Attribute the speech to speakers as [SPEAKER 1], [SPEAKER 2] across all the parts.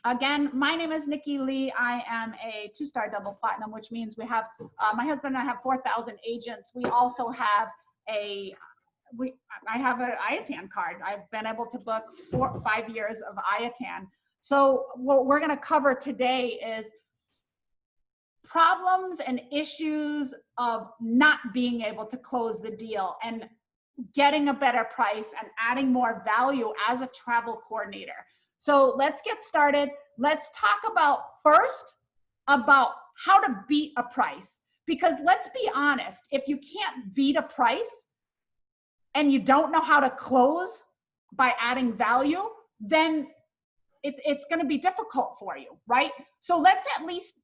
[SPEAKER 1] Again, my name is Nikki Lee. I am a 2-star double platinum, which means we have, my husband and I have 4,000 agents. We also have I have an IATAN card. I've been able to book 4 or 5 years of IATAN. So what we're going to cover today is problems and issues of not being able to close the deal and getting a better price and adding more value as a travel coordinator. So let's get started. Let's talk about first about how to beat a price, because let's be honest, if you can't beat a price and you don't know how to close by adding value, then it's going to be difficult for you, right? So let's at least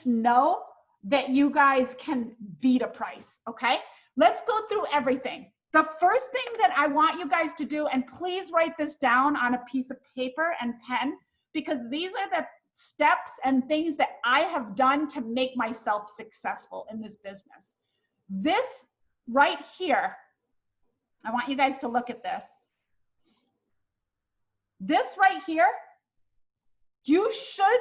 [SPEAKER 1] know that you guys can beat a price, okay? Let's go through everything. The first thing that I want you guys to do, and please write this down on a piece of paper and pen, because these are the steps and things that I have done to make myself successful in this business. This right here, I want you guys to look at this. This right here, you should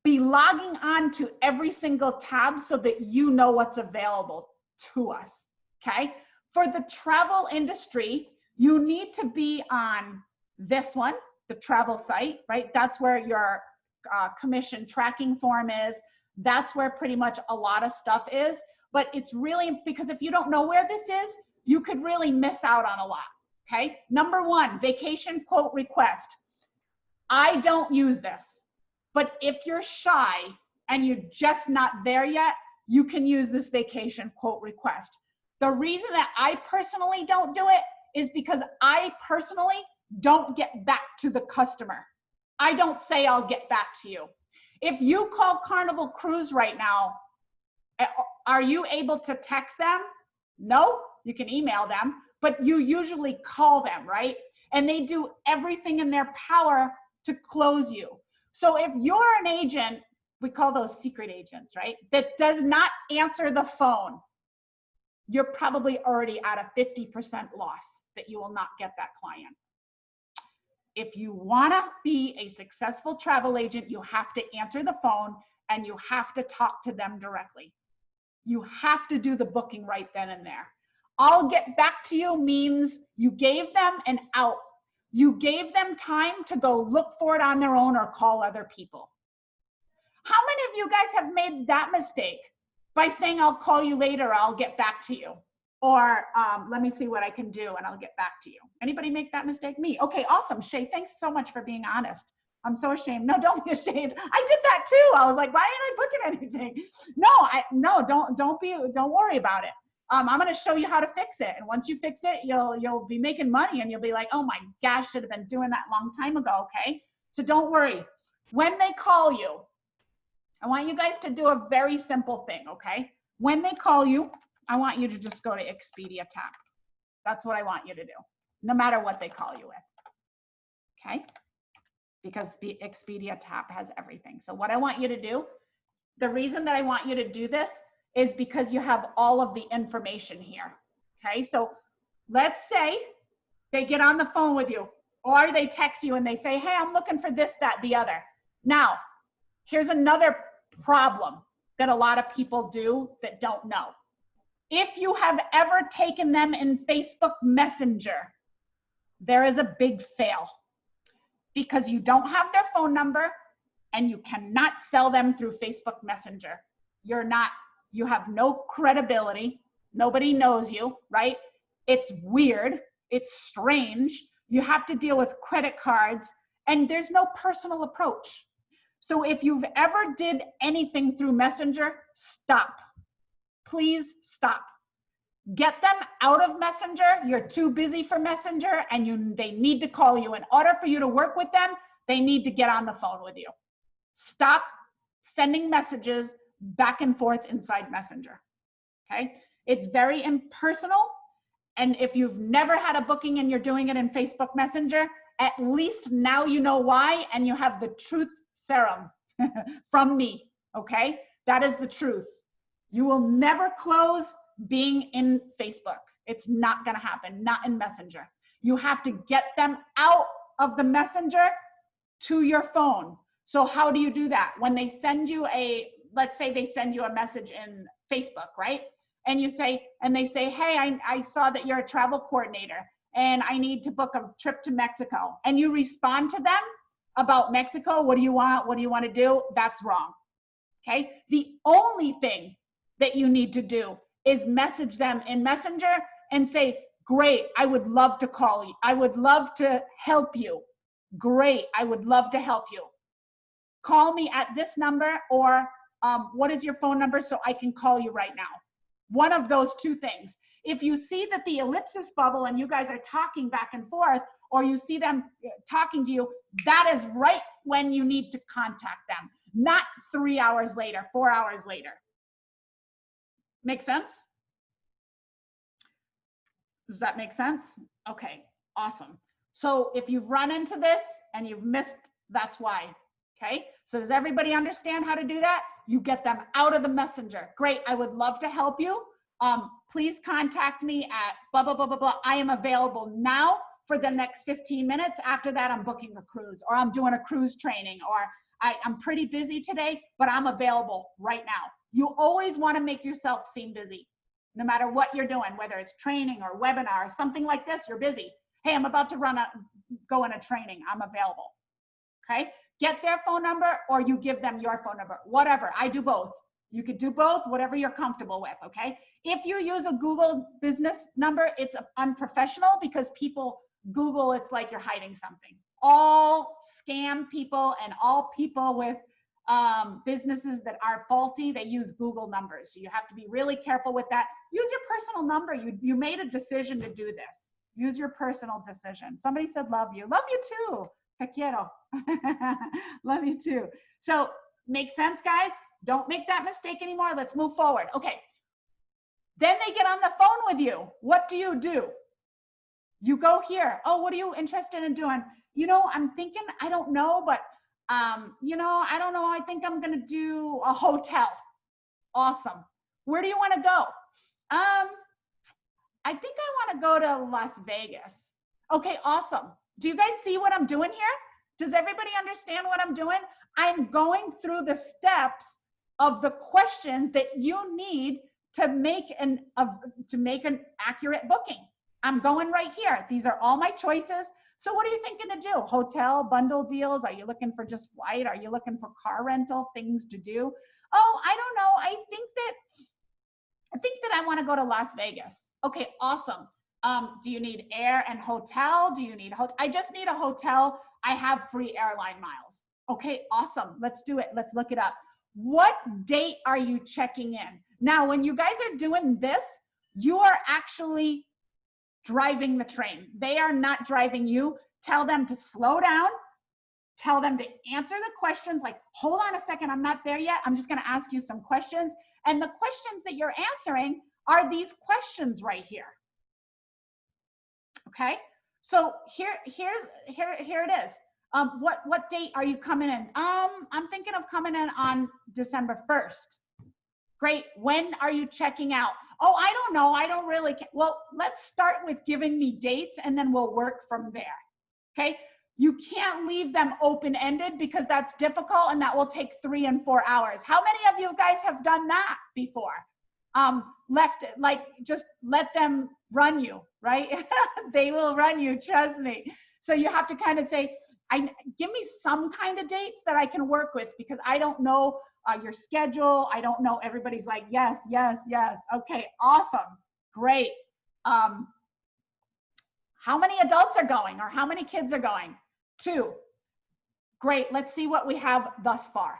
[SPEAKER 1] be logging on to every single tab so that you know what's available to us, okay? For the travel industry, you need to be on this one, the travel site, right? That's where your commission tracking form is. That's where pretty much a lot of stuff is. But it's really, because if you don't know where this is, you could really miss out on a lot, okay? Number 1, vacation quote request. I don't use this, but if you're shy and you're just not there yet, you can use this vacation quote request. The reason that I personally don't do it is because I personally don't get back to the customer. I don't say I'll get back to you. If you call Carnival Cruise right now, are you able to text them? No, you can email them, but you usually call them, right? And they do everything in their power to close you. So if you're an agent, we call those secret agents, right? That does not answer the phone, you're probably already at a 50% loss that you will not get that client. If you wanna be a successful travel agent, you have to answer the phone and you have to talk to them directly. You have to do the booking right then and there. I'll get back to you means you gave them an out. You gave them time to go look for it on their own or call other people. How many of you guys have made that mistake by saying, I'll call you later, I'll get back to you? Or let me see what I can do and I'll get back to you. Anybody make that mistake? Me. Okay, awesome. Shay, thanks so much for being honest. I'm so ashamed. No, don't be ashamed. I did that too. I was like, why ain't I booking anything? Don't worry about it. I'm going to show you how to fix it. And once you fix it, you'll be making money and you'll be like, oh my gosh, should have been doing that a long time ago. Okay. So don't worry. When they call you, I want you guys to do a very simple thing. Okay. When they call you, I want you to just go to Expedia tab. That's what I want you to do, no matter what they call you with. Okay. Because the Expedia tab has everything. So what I want you to do, the reason that I want you to do this is because you have all of the information here. Okay, so let's say they get on the phone with you or they text you and they say, hey, I'm looking for this, that, the other. Now, here's another problem that a lot of people do that don't know. If you have ever taken them in Facebook Messenger, there is a big fail because you don't have their phone number and you cannot sell them through Facebook Messenger. You have no credibility. Nobody knows you, right? It's weird. It's strange. You have to deal with credit cards and there's no personal approach. So if you've ever did anything through Messenger, stop. Please stop. Get them out of Messenger. You're too busy for Messenger and they need to call you. In order for you to work with them, they need to get on the phone with you. Stop sending messages back and forth inside Messenger, okay? It's very impersonal, and if you've never had a booking and you're doing it in Facebook Messenger, at least now you know why, and you have the truth serum from me, okay? That is the truth. You will never close being in Facebook. It's not gonna happen, not in Messenger. You have to get them out of the Messenger to your phone. So how do you do that? When they send you let's say they send you a message in Facebook, right? And you say, and they say, hey, I saw that you're a travel coordinator and I need to book a trip to Mexico. And you respond to them about Mexico. What do you want? What do you want to do? That's wrong. Okay. The only thing that you need to do is message them in Messenger and say, great, I would love to call you. I would love to help you. Great, I would love to help you. Call me at this number, or what is your phone number so I can call you right now? One of those two things. If you see that the ellipsis bubble and you guys are talking back and forth, or you see them talking to you, that is right when you need to contact them, not 3 hours later, 4 hours later. Make sense? Does that make sense? Okay, awesome. So if you've run into this and you've missed, that's why. Okay, so does everybody understand how to do that? You get them out of the messenger. Great, I would love to help you. Please contact me at blah, blah, blah, blah, blah. I am available now for the next 15 minutes. After that, I'm booking a cruise, or I'm doing a cruise training, or I'm pretty busy today, but I'm available right now. You always want to make yourself seem busy, no matter what you're doing, whether it's training or webinar or something like this, you're busy. Hey, I'm about to go on a training. I'm available. Okay. Get their phone number, or you give them your phone number, whatever. I do both. You could do both, whatever you're comfortable with, okay? If you use a Google business number, it's unprofessional because people Google, it's like you're hiding something. All scam people and all people with businesses that are faulty, they use Google numbers. So you have to be really careful with that. Use your personal number. You made a decision to do this. Use your personal decision. Somebody said, love you. Love you too. Te quiero. Love you too. So make sense, guys? Don't make that mistake anymore. Let's move forward. Okay. Then they get on the phone with you. What do? You go here. Oh, what are you interested in doing? You know, I'm thinking, I don't know, but you know, I don't know. I think I'm going to do a hotel. Awesome. Where do you want to go? I think I want to go to Las Vegas. Okay, awesome. Do you guys see what I'm doing here? Does everybody understand what I'm doing? I'm going through the steps of the questions that you need to make an accurate booking. I'm going right here. These are all my choices. So what are you thinking to do? Hotel, bundle deals? Are you looking for just flight? Are you looking for car rental, things to do? Oh, I don't know. I think that I want to go to Las Vegas. Okay, awesome. Do you need air and hotel? Do you need I just need a hotel. I have free airline miles. Okay, awesome. Let's do it. Let's look it up. What date are you checking in? Now, when you guys are doing this, you are actually driving the train. They are not driving you. Tell them to slow down. Tell them to answer the questions like, hold on a second, I'm not there yet. I'm just going to ask you some questions. And the questions that you're answering are these questions right here. Okay, so here it is. What date are you coming in? I'm thinking of coming in on December 1st. Great. When are you checking out? Oh, I don't know. I don't really care. Well, let's start with giving me dates and then we'll work from there. Okay. You can't leave them open-ended because that's difficult and that will take 3 and 4 hours. How many of you guys have done that before? Just let them run you, right? They will run you, trust me. So you have to kind of say, give me some kind of dates that I can work with because I don't know your schedule. I don't know. Everybody's like, yes, yes, yes. Okay, awesome, great. How many adults are going or how many kids are going? 2. Great, let's see what we have thus far.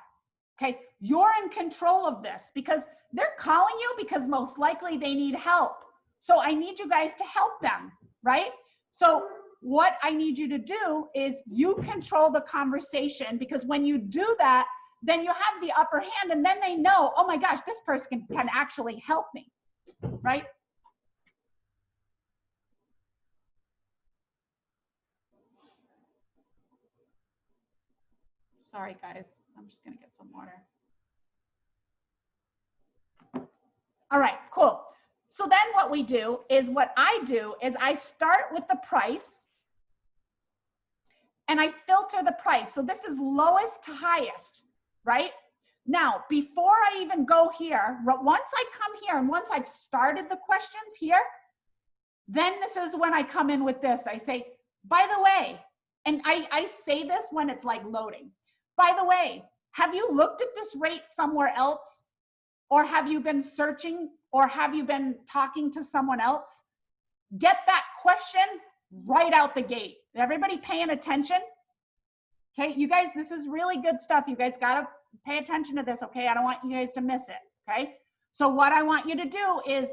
[SPEAKER 1] Okay, you're in control of this because they're calling you because most likely they need help. So I need you guys to help them, right? So what I need you to do is you control the conversation because when you do that, then you have the upper hand and then they know, oh my gosh, this person can actually help me, right? Sorry, guys. I'm just going to get some water. All right, cool. So then what we do is what I do is I start with the price and I filter the price. So this is lowest to highest, right? Now, before I even go here, once I come here and once I've started the questions here, then this is when I come in with this. I say, by the way, and I say this when it's like loading. By the way, have you looked at this rate somewhere else? Or have you been searching? Or have you been talking to someone else? Get that question right out the gate. Everybody paying attention? Okay, you guys, this is really good stuff. You guys gotta pay attention to this, okay? I don't want you guys to miss it, okay? So what I want you to do is,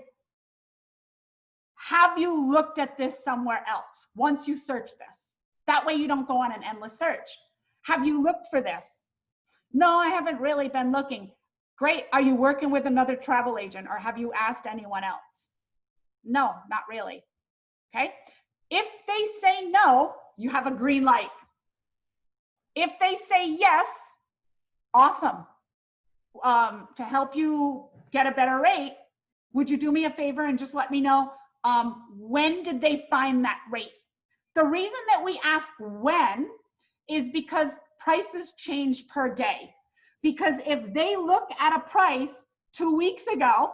[SPEAKER 1] have you looked at this somewhere else once you search this? That way you don't go on an endless search. Have you looked for this? No, I haven't really been looking. Great, are you working with another travel agent or have you asked anyone else? No, not really, okay? If they say no, you have a green light. If they say yes, awesome. To help you get a better rate, would you do me a favor and just let me know when did they find that rate? The reason that we ask when is because prices change per day. Because if they look at a price 2 weeks ago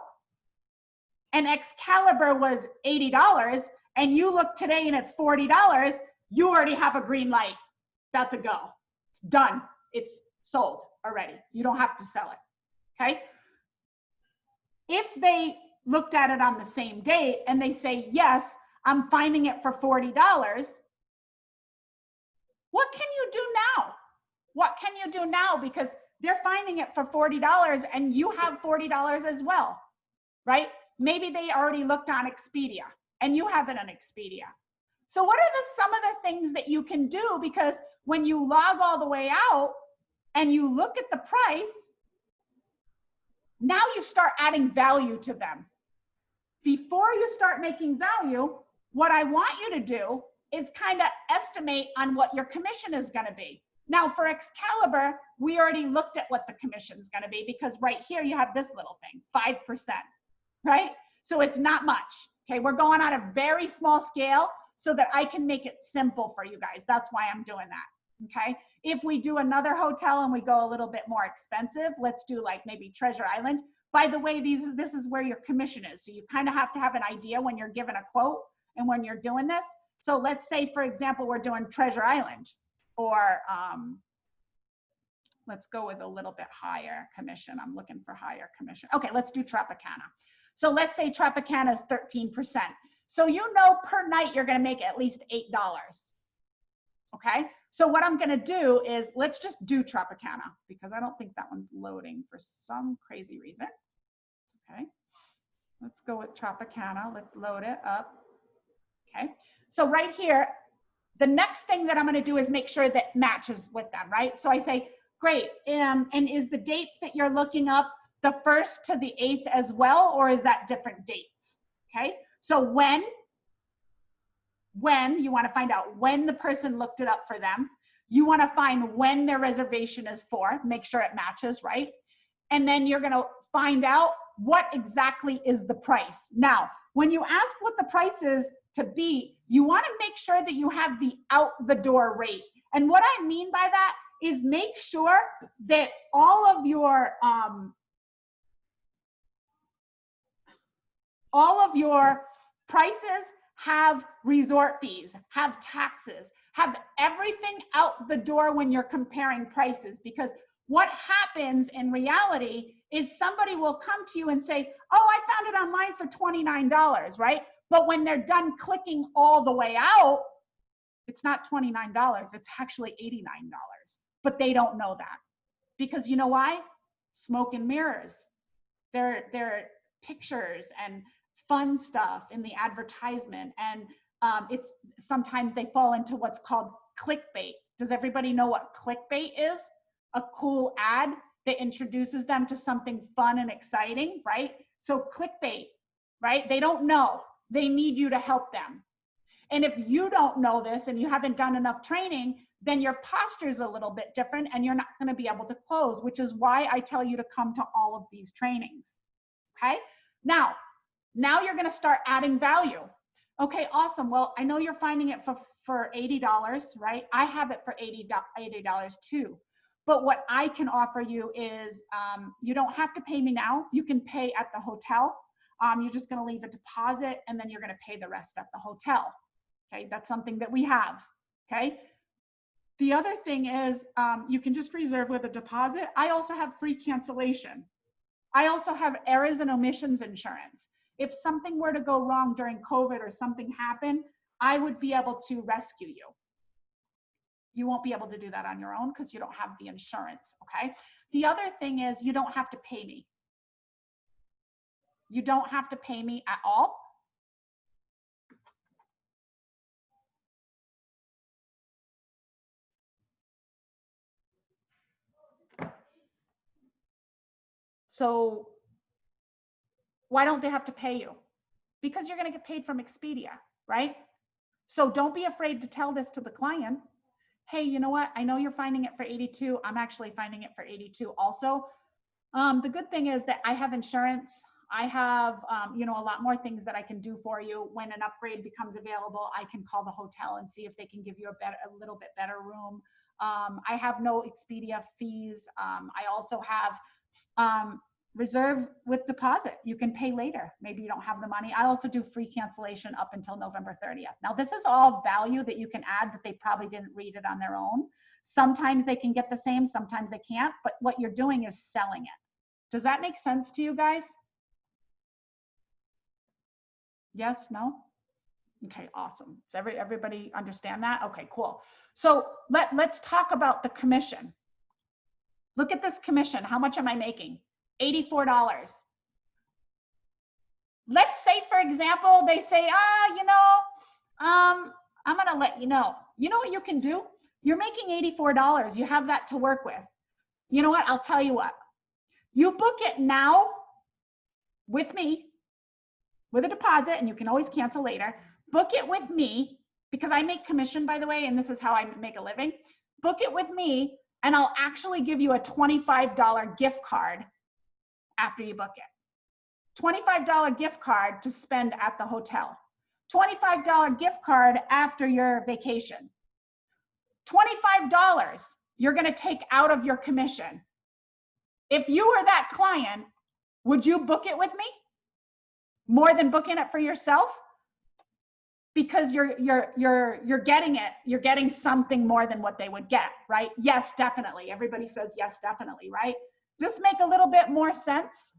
[SPEAKER 1] and Excalibur was $80 and you look today and it's $40, you already have a green light. That's a go. It's done. It's sold already. You don't have to sell it, okay? If they looked at it on the same day and they say, yes, I'm finding it for $40, what can you do now? What can you do now? Because they're finding it for $40 and you have $40 as well, right? Maybe they already looked on Expedia and you have it on Expedia. So what are some of the things that you can do? Because when you log all the way out and you look at the price, now you start adding value to them. Before you start making value, what I want you to do is kind of estimate on what your commission is going to be. Now for Excalibur, we already looked at what the commission is going to be because right here you have this little thing, 5%, right? So it's not much. Okay, we're going on a very small scale so that I can make it simple for you guys. That's why I'm doing that. Okay, if we do another hotel and we go a little bit more expensive, let's do like maybe Treasure Island. By the way, this is where your commission is. So you kind of have to have an idea when you're given a quote and when you're doing this. So let's say, for example, we're doing Treasure Island, or let's go with a little bit higher commission. I'm looking for higher commission. Okay, let's do Tropicana. So let's say Tropicana is 13%. So you know per night you're gonna make at least $8. Okay, so what I'm gonna do is, let's just do Tropicana because I don't think that one's loading for some crazy reason. Okay, let's go with Tropicana. Let's load it up. Okay, so right here, the next thing that I'm gonna do is make sure that matches with them, right? So I say, great, and is the dates that you're looking up the 1st to the 8th as well, or is that different dates? Okay, so when you want to find out when the person looked it up for them, you want to find when their reservation is for, make sure it matches, right? And then you're going to find out what exactly is the price. Now, when you ask what the price is to be, you want to make sure that you have the out the door rate. And what I mean by that is make sure that all of your prices have resort fees, have taxes, have everything out the door when you're comparing prices. Because what happens in reality is somebody will come to you and say, oh, I found it online for $29, right? But when they're done clicking all the way out, it's not $29, it's actually $89. But they don't know that. Because you know why? Smoke and mirrors. They're pictures and fun stuff in the advertisement, and it's sometimes they fall into what's called clickbait. Does everybody know what clickbait is? A cool ad that introduces them to something fun and exciting, right? So clickbait, right? They don't know. They need you to help them. And if you don't know this and you haven't done enough training, then your posture is a little bit different and you're not going to be able to close, which is why I tell you to come to all of these trainings. Okay? Now you're going to start adding value. Okay, awesome. Well, I know you're finding it for for $80, right? I have it for $80 too. But what I can offer you is you don't have to pay me now. You can pay at the hotel. You're just going to leave a deposit and then you're going to pay the rest at the hotel. Okay, that's something that we have. Okay. The other thing is you can just reserve with a deposit. I also have free cancellation. I also have errors and omissions insurance. If something were to go wrong during COVID or something happened, I would be able to rescue you. You won't be able to do that on your own because you don't have the insurance, okay? The other thing is you don't have to pay me. You don't have to pay me at all. So why don't they have to pay you? Because you're going to get paid from Expedia, right? So don't be afraid to tell this to the client. Hey, you know what? I know you're finding it for 82. I'm actually finding it for 82 also. The good thing is that I have insurance. I have, you know, a lot more things that I can do for you. When an upgrade becomes available, I can call the hotel and see if they can give you a little bit better room. I have no Expedia fees. I also have reserve with deposit. You can pay later. Maybe you don't have the money. I also do free cancellation up until November 30th. Now, this is all value that you can add that they probably didn't read it on their own. Sometimes they can get the same, sometimes they can't, but what you're doing is selling it. Does that make sense to you guys? Yes, no? Okay, awesome. Does everybody understand that? Okay, cool. So let's talk about the commission. Look at this commission. How much am I making? $84. Let's say, for example, they say, you know, I'm going to let you know. You know what you can do? You're making $84. You have that to work with. You know what? I'll tell you what. You book it now with me with a deposit, and you can always cancel later. Book it with me because I make commission, by the way, and this is how I make a living. Book it with me, and I'll actually give you a $25 gift card after you book it. $25 gift card to spend at the hotel. $25 gift card after your vacation. $25 you're going to take out of your commission. If you were that client, would you book it with me more than booking it for yourself? Because you're getting it, you're getting something more than what they would get, right? Yes, definitely. Everybody says yes, definitely, right? Does this make a little bit more sense?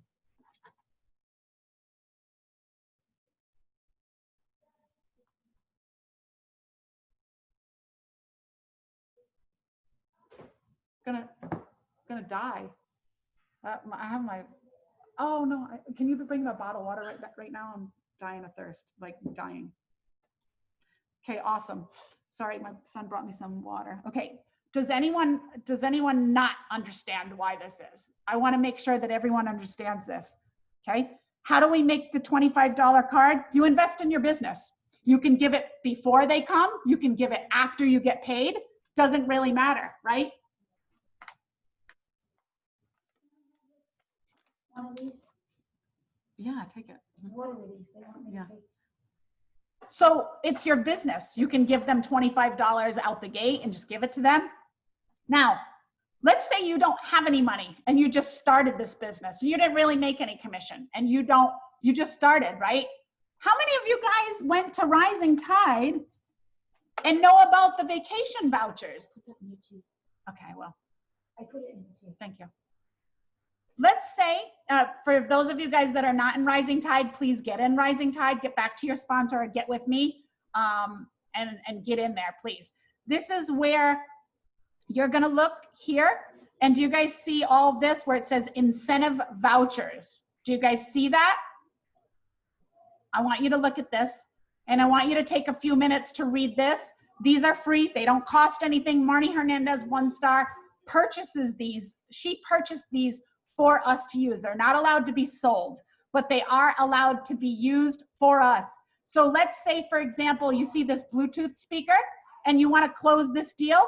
[SPEAKER 1] Gonna die. I have my, oh no, can you bring me a bottle of water right now? I'm dying of thirst, like dying. Okay, awesome. Sorry, my son brought me some water. Okay, does anyone not understand why this is? I want to make sure that everyone understands this. Okay, how do we make the $25 card? You invest in your business. You can give it before they come. You can give it after you get paid. Doesn't really matter, right?
[SPEAKER 2] One of these?
[SPEAKER 1] Yeah, take it.
[SPEAKER 2] What are these? They want me to take.
[SPEAKER 1] So it's your business. You can give them $25 out the gate and just give it to them. Now, let's say you don't have any money and you just started this business. You didn't really make any commission and you just started, right? How many of you guys went to Rising Tide and know about the vacation vouchers? Okay, well,
[SPEAKER 2] I put it in YouTube.
[SPEAKER 1] thank you. Let's say, for those of you guys that are not in Rising Tide, please get in Rising Tide, get back to your sponsor or get with me and get in there, please. This is where you're gonna look here. And do you guys see all of this where it says incentive vouchers? Do you guys see that? I want you to look at this and I want you to take a few minutes to read this. These are free, they don't cost anything. Marnie Hernandez, 1 star, purchases these. She purchased these for us to use. They're not allowed to be sold, but they are allowed to be used for us. So let's say, for example, you see this Bluetooth speaker and you want to close this deal.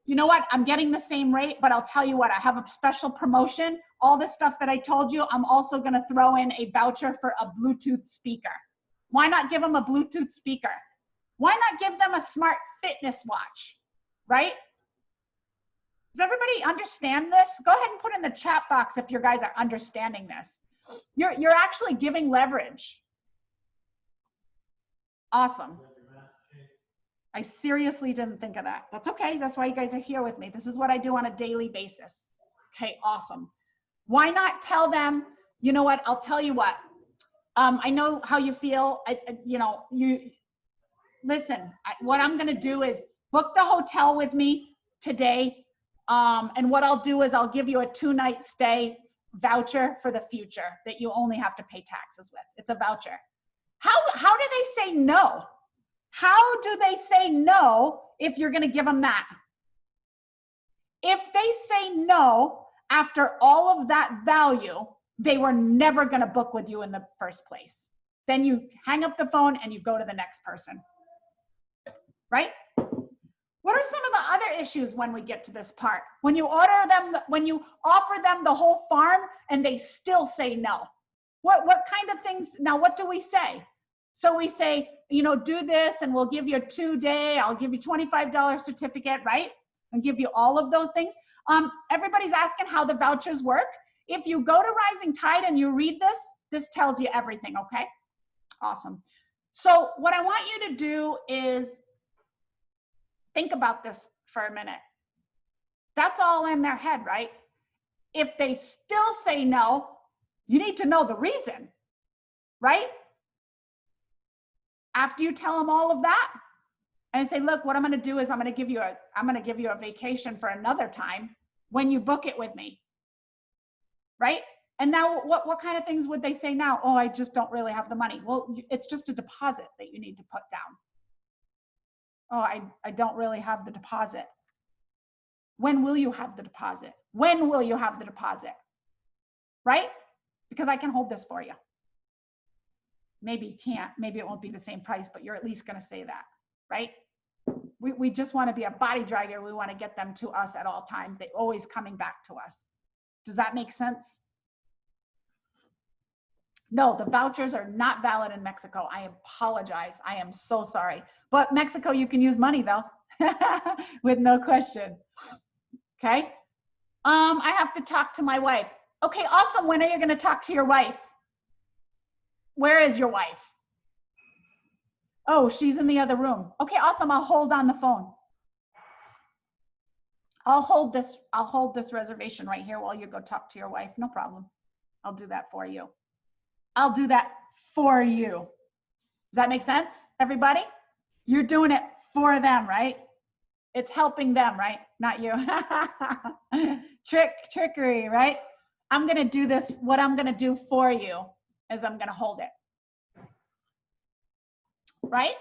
[SPEAKER 1] You know what? I'm getting the same rate, but I'll tell you what, I have a special promotion. All the stuff that I told you, I'm also going to throw in a voucher for a Bluetooth speaker. Why not give them a Bluetooth speaker? Why not give them a smart fitness watch, right? Does everybody understand this? Go ahead and put in the chat box if you guys are understanding this. You're actually giving leverage. Awesome. I seriously didn't think of that. That's okay. That's why you guys are here with me. This is what I do on a daily basis. Okay, awesome. Why not tell them, you know what, I'll tell you what. I know how you feel. Listen, what I'm going to do is book the hotel with me today. And what I'll do is I'll give you a 2-night stay voucher for the future that you only have to pay taxes with. It's a voucher. How do they say no? How do they say no if you're going to give them that? If they say no after all of that value, they were never going to book with you in the first place. Then you hang up the phone and you go to the next person. Right? What are some of the other issues when we get to this part? When you when you offer them the whole farm and they still say no. What kind of things? Now, what do we say? So we say, you know, do this and we'll give you a 2-day, I'll give you $25 certificate, right? And give you all of those things. Everybody's asking how the vouchers work. If you go to Rising Tide and you read this, this tells you everything, okay? Awesome. So what I want you to do is think about this for a minute. That's all in their head, right? If they still say no, you need to know the reason, right? After you tell them all of that and say, look, what I'm going to do is I'm going to give you a vacation for another time when you book it with me, right? And now what kind of things would they say now? Oh, I just don't really have the money. Well, it's just a deposit that you need to put down. Oh, I don't really have the deposit. When will you have the deposit? When will you have the deposit? Right? Because I can hold this for you. Maybe you can't, maybe it won't be the same price, but you're at least going to say that, right? We just want to be a body dragger. We want to get them to us at all times. They're always coming back to us. Does that make sense? No, the vouchers are not valid in Mexico. I apologize. I am so sorry. But Mexico, you can use money though, with no question. Okay. I have to talk to my wife. Okay, awesome. When are you going to talk to your wife? Where is your wife? Oh, she's in the other room. Okay, awesome. I'll hold on the phone. I'll hold this reservation right here while you go talk to your wife. No problem. I'll do that for you. I'll do that for you. Does that make sense, everybody? You're doing it for them, right? It's helping them, right? Not you. Trickery, right? I'm going to do this. What I'm going to do for you is I'm going to hold it. Right?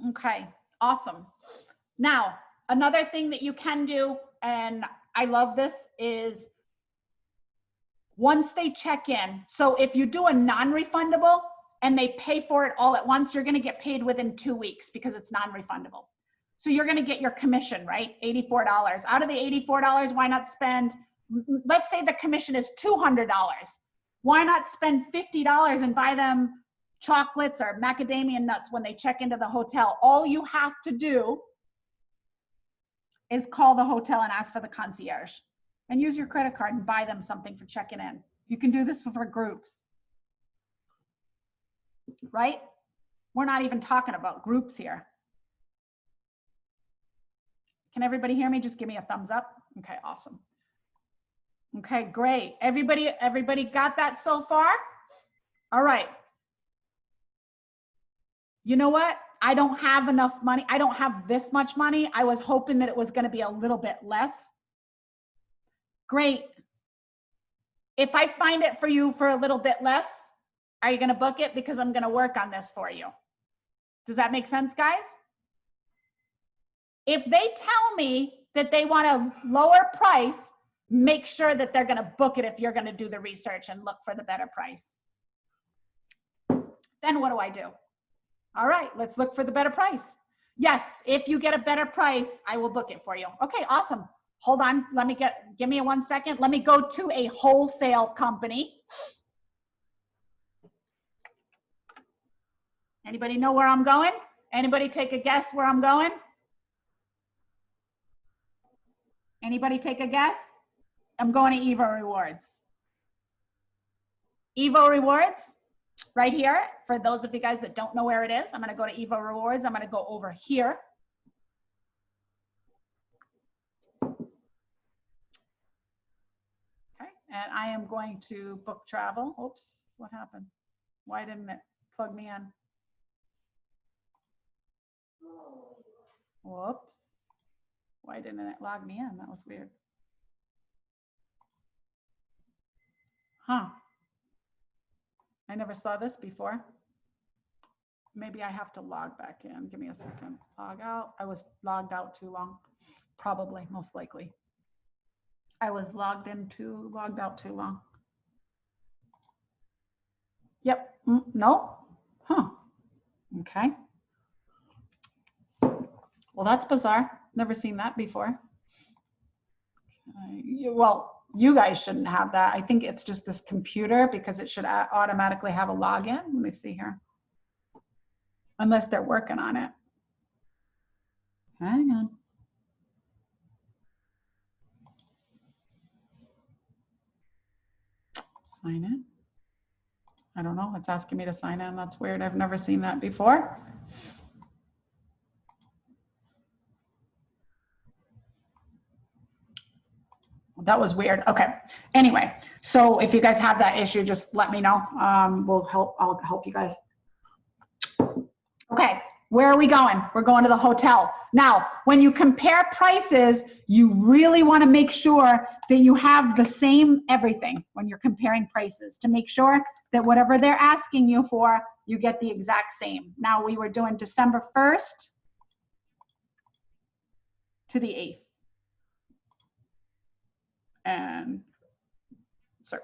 [SPEAKER 1] Okay, awesome. Now, another thing that you can do, and I love this, is once they check in, so if you do a non-refundable and they pay for it all at once, you're going to get paid within 2 weeks because it's non-refundable. So you're going to get your commission, right? $84. Out of the $84, why not spend, let's say the commission is $200. Why not spend $50 and buy them chocolates or macadamia nuts when they check into the hotel? All you have to do is call the hotel and ask for the concierge and use your credit card and buy them something for checking in. You can do this for groups, right? We're not even talking about groups here. Can everybody hear me? Just give me a thumbs up. Okay, awesome. Okay, great. Everybody got that so far? All right. You know what? I don't have enough money. I don't have this much money. I was hoping that it was going to be a little bit less. Great. If I find it for you for a little bit less, are you going to book it? Because I'm going to work on this for you. Does that make sense, guys? If they tell me that they want a lower price, make sure that they're going to book it if you're going to do the research and look for the better price. Then what do I do? All right, let's look for the better price. Yes, if you get a better price, I will book it for you. Okay, awesome. Hold on, give me 1 second. Let me go to a wholesale company. Anybody know where I'm going? Anybody take a guess where I'm going? Anybody take a guess? I'm going to Evo Rewards. Evo Rewards, right here. For those of you guys that don't know where it is, I'm going to go to Evo Rewards. I'm going to go over here. Okay, and I am going to book travel. Oops, what happened? Why didn't it plug me in? Whoops. Why didn't it log me in? That was weird. Huh. I never saw this before. Maybe I have to log back in. Give me a second. Log out. I was logged out too long. Probably, most likely. I was logged out too long. Yep. No. Huh. Okay. Well, that's bizarre. Never seen that before. Well, you guys shouldn't have that. I think it's just this computer because it should automatically have a login. Let me see here. Unless they're working on it. Hang on. Sign in. I don't know. It's asking me to sign in. That's weird. I've never seen that before. That was weird. Okay. Anyway, so if you guys have that issue, just let me know. I'll help you guys. Okay. Where are we going? We're going to the hotel. Now, when you compare prices, you really want to make sure that you have the same everything when you're comparing prices to make sure that whatever they're asking you for, you get the exact same. Now, we were doing December 1st to the 8th. And search.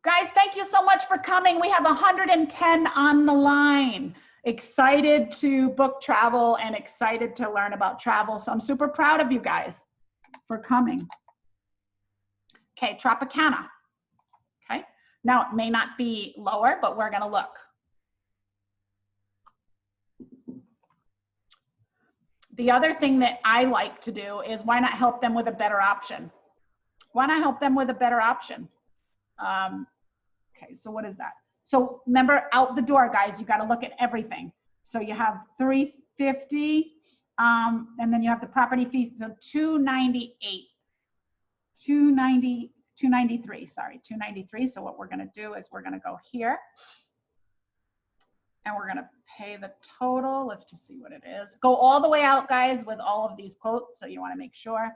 [SPEAKER 1] Guys, thank you so much for coming. We have 110 on the line. Excited to book travel and excited to learn about travel. So I'm super proud of you guys for coming. Okay, Tropicana. Okay, now it may not be lower, but we're gonna look. The other thing that I like to do is why not help them with a better option? Why not help them with a better option? Okay, so what is that? So remember, out the door, guys, you got to look at everything. So you have $350, and then you have the property fees, so $298, $293. Sorry, $293. So what we're going to do is we're going to go here, and we're going to pay the total. Let's just see what it is. Go all the way out, guys, with all of these quotes. So you want to make sure.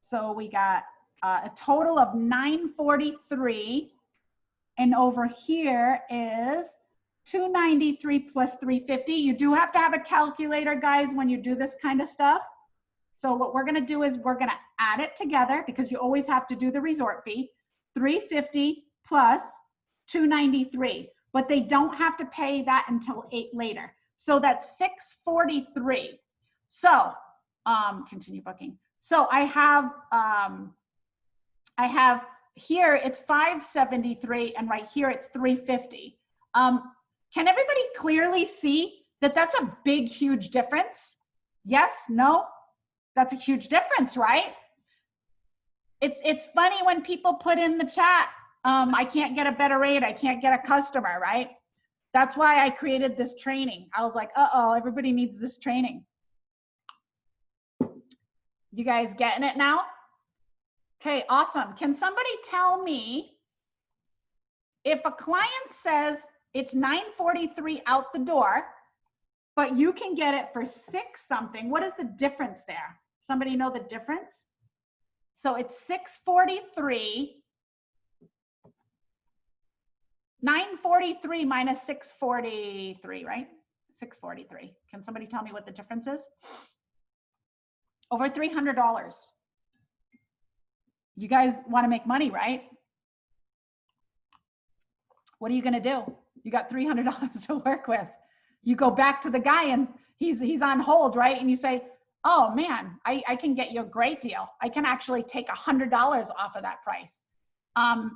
[SPEAKER 1] So we got a total of $943, and over here is $293 plus $350. You do have to have a calculator, guys, when you do this kind of stuff. So what we're going to do is we're going to add it together because you always have to do the resort fee. $350 plus $293, but they don't have to pay that until later. So that's $643. So continue booking. So I have here it's $573, and right here it's $350. Can everybody clearly see that that's a big, huge difference? Yes, no? That's a huge difference, right? It's funny when people put in the chat, I can't get a better rate, I can't get a customer, right? That's why I created this training. I was like, uh-oh, everybody needs this training. You guys getting it now? Okay, awesome. Can somebody tell me if a client says it's $943 out the door, but you can get it for $6 something, what is the difference there? Somebody know the difference? So it's $643, $943 minus $643, right? $643. Can somebody tell me what the difference is? Over $300. You guys want to make money, right? What are you going to do? You got $300 to work with. You go back to the guy and he's on hold, right? And you say, oh man, I can get you a great deal. I can actually take $100 off of that price.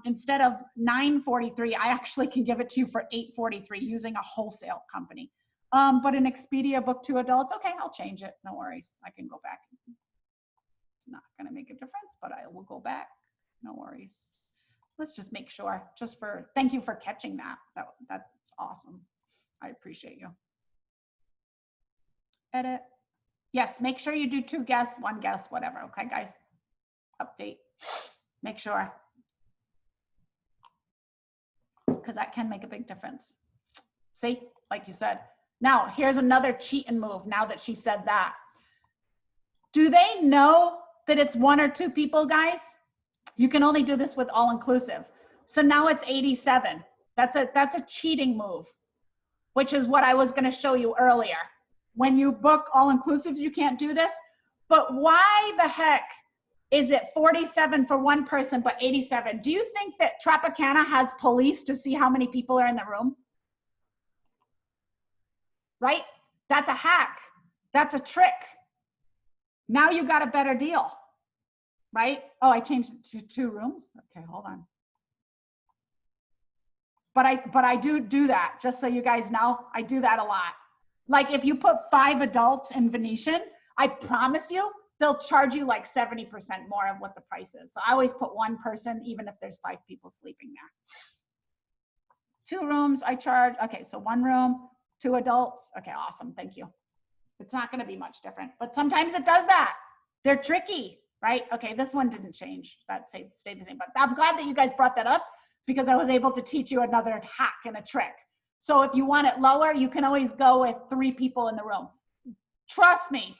[SPEAKER 1] instead of $9.43, I actually can give it to you for $8.43 using a wholesale company. But an Expedia book 2 adults, okay, I'll change it. No worries. I can go back. It's not going to make a difference, but I will go back. No worries. Let's just make sure, thank you for catching that. That's awesome. I appreciate you. Edit. Yes, make sure you do 2 guests, 1 guest, whatever. Okay, guys. Update. Make sure. Because that can make a big difference. See, like you said. Now, here's another cheat and move now that she said that. Do they know that it's 1 or 2 people, guys? You can only do this with all inclusive. So now it's 87. That's a cheating move, which is what I was going to show you earlier. When you book all inclusives, you can't do this. But why the heck is it 47 for 1 person, but 87? Do you think that Tropicana has police to see how many people are in the room? Right? That's a hack. That's a trick. Now you got a better deal, right? Oh, I changed it to 2 rooms. Okay, hold on. But I do that, just so you guys know. I do that a lot. Like if you put 5 adults in Venetian, I promise you, they'll charge you like 70% more of what the price is. So I always put 1 person, even if there's 5 people sleeping there. 2 rooms I charge. Okay, so 1 room, 2 adults. Okay, awesome. Thank you. It's not going to be much different, but sometimes it does that. They're tricky, right? Okay, this one didn't change. That stayed the same, but I'm glad that you guys brought that up because I was able to teach you another hack and a trick. So if you want it lower, you can always go with 3 people in the room. Trust me,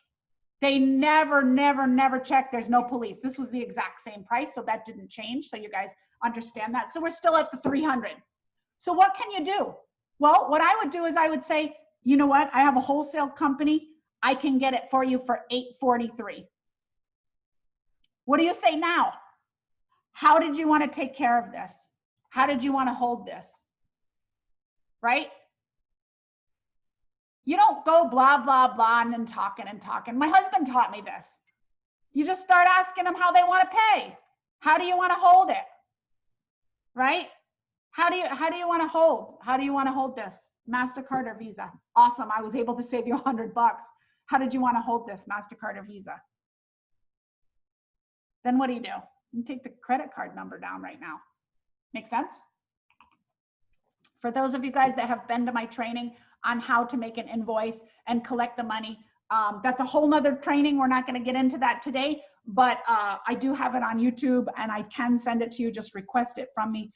[SPEAKER 1] they never check. There's no police. This was the exact same price, so that didn't change. So you guys understand that. So we're still at the 300. So what can you do? Well, what I would do is I would say, you know what? I have a wholesale company. I can get it for you for $8.43. What do you say now? How did you want to take care of this? How did you want to hold this? Right? You don't go blah, blah, blah, and then talking and talking. My husband taught me this. You just start asking them how they want to pay. How do you want to hold it? Right? How do you want to hold? How do you want to hold this? MasterCard or Visa? Awesome. I was able to save you $100. How did you want to hold this? MasterCard or Visa? Then what do? You take the credit card number down right now. Make sense? For those of you guys that have been to my training on how to make an invoice and collect the money, that's a whole nother training. We're not going to get into that today, but I do have it on YouTube and I can send it to you. Just request it from me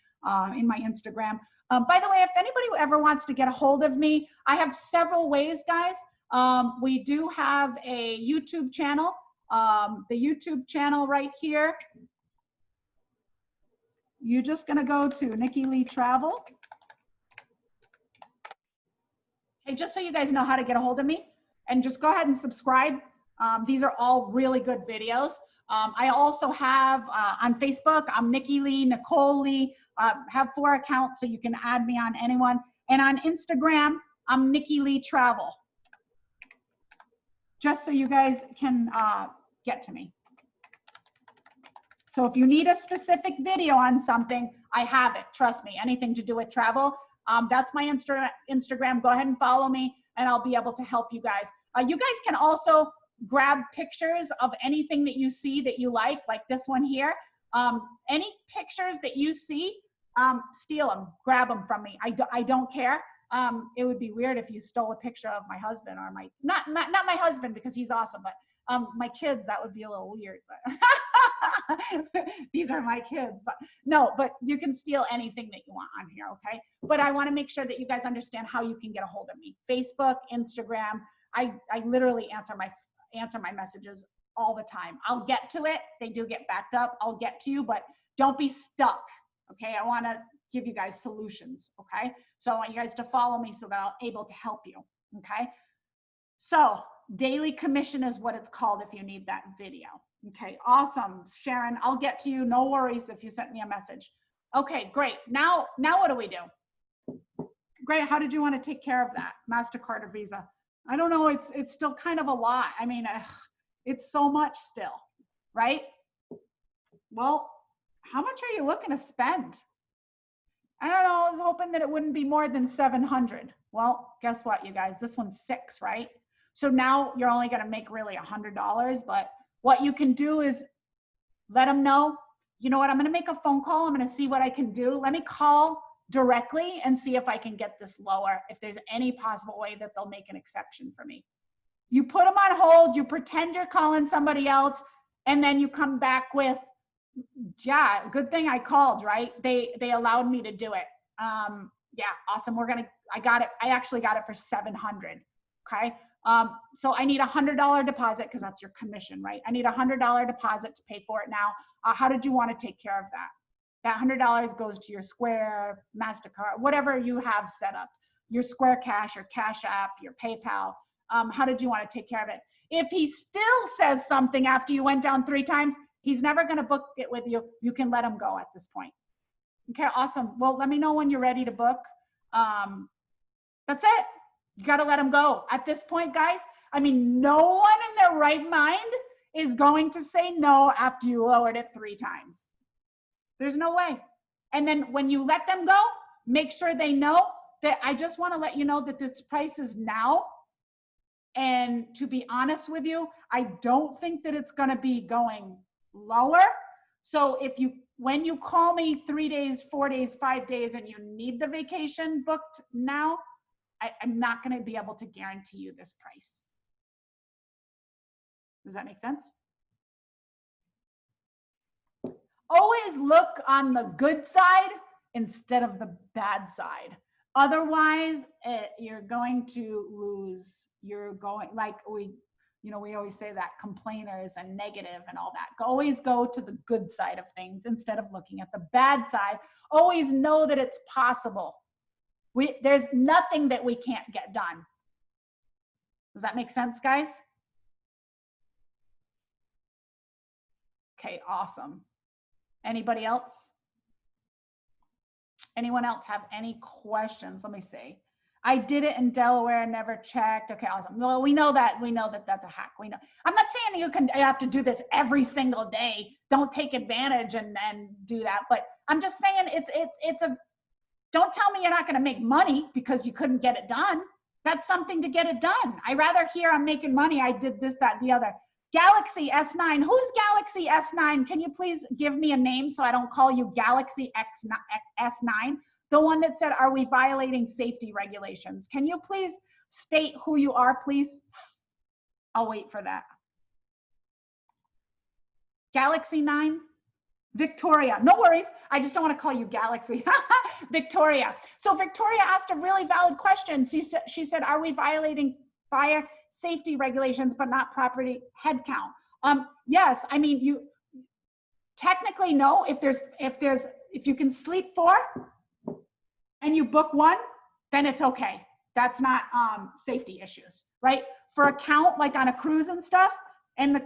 [SPEAKER 1] in my Instagram. By the way, if anybody ever wants to get a hold of me, I have several ways, guys. We do have a YouTube channel. The YouTube channel right here. You're just going to go to Nikki Lee Travel. Okay, just so you guys know how to get a hold of me, and just go ahead and subscribe. These are all really good videos. I also have on Facebook, I'm Nikki Lee, Nicole Lee, have 4 accounts, so you can add me on anyone. And on Instagram, I'm Nikki Lee Travel. Just so you guys can get to me. So if you need a specific video on something, I have it. Trust me, anything to do with travel. That's my Instagram. Go ahead and follow me and I'll be able to help you guys. You guys can also grab pictures of anything that you see that you like this one here. Any pictures that you see, steal them, grab them from me. I don't care. It would be weird if you stole a picture of my husband or not my husband because he's awesome, but my kids, that would be a little weird, but these are my kids, but no, but you can steal anything that you want on here. Okay. But I want to make sure that you guys understand how you can get a hold of me. Facebook, Instagram. I literally answer my messages all the time. I'll get to it. They do get backed up. I'll get to you, but don't be stuck. Okay. I want to give you guys solutions. Okay. So I want you guys to follow me so that I'll able to help you. Okay. So daily commission is what it's called if you need that video. Okay, awesome. Sharon, I'll get to you. No worries if you sent me a message. Okay, great. Now what do we do? Great, how did you want to take care of that? MasterCard or Visa? I don't know, it's still kind of a lot. I mean, it's so much still, right? Well, How much are you looking to spend? I don't know. I was hoping that it wouldn't be more than 700. Well, guess what, you guys? This one's 6, right? So now you're only going to make really $100. But what you can do is let them know, you know what? I'm going to make a phone call. I'm going to see what I can do. Let me call directly and see if I can get this lower, if there's any possible way that they'll make an exception for me. You put them on hold, you pretend you're calling somebody else, and then you come back with, yeah, good thing I called, right? They allowed me to do it. Yeah, awesome. I got it. I actually got it for 700. Okay. So I need $100 deposit because that's your commission, right? I need $100 deposit to pay for it now. How did you want to take care of that? That $100 goes to your Square, MasterCard, whatever you have set up, your Square Cash or Cash App, your PayPal. How did you want to take care of it? If he still says something after you went down 3 times, he's never going to book it with you. You can let him go at this point. Okay, awesome. Well, let me know when you're ready to book. That's it. You got to let him go. At this point, guys, I mean, no one in their right mind is going to say no after you lowered it 3 times. There's no way. And then when you let them go, make sure they know that I just want to let you know that this price is now. And to be honest with you, I don't think that it's going to be going lower. So when you call me 3 days, 4 days, 5 days, and you need the vacation booked now, I'm not going to be able to guarantee you this price. Does that make sense? Always look on the good side instead of the bad side. Otherwise, you're going to lose. You're going, like we always say that complainers and negative and all that. Always go to the good side of things instead of looking at the bad side. Always know that it's possible. There's nothing that we can't get done. Does that make sense, guys? Okay, awesome. Anybody else? Anyone else have any questions? Let me see. I did it in Delaware, never checked. Okay, awesome. Well, we know that that's a hack. We know. I'm not saying you have to do this every single day. Don't take advantage and do that. But I'm just saying don't tell me you're not going to make money because you couldn't get it done. That's something to get it done. I rather hear I'm making money. I did this, that, the other. Galaxy S9. Who's Galaxy S9? Can you please give me a name so I don't call you Galaxy S9? The one that said, are we violating safety regulations? Can you please state who you are, please? I'll wait for that. Galaxy 9? Victoria. No worries. I just don't want to call you Galaxy. Victoria. So Victoria asked a really valid question. She said, are we violating fire safety regulations but not property head count? Yes. I mean, you technically no. If you can sleep 4 and you book 1, then it's okay. That's not safety issues, right? For a count, like on a cruise and stuff, and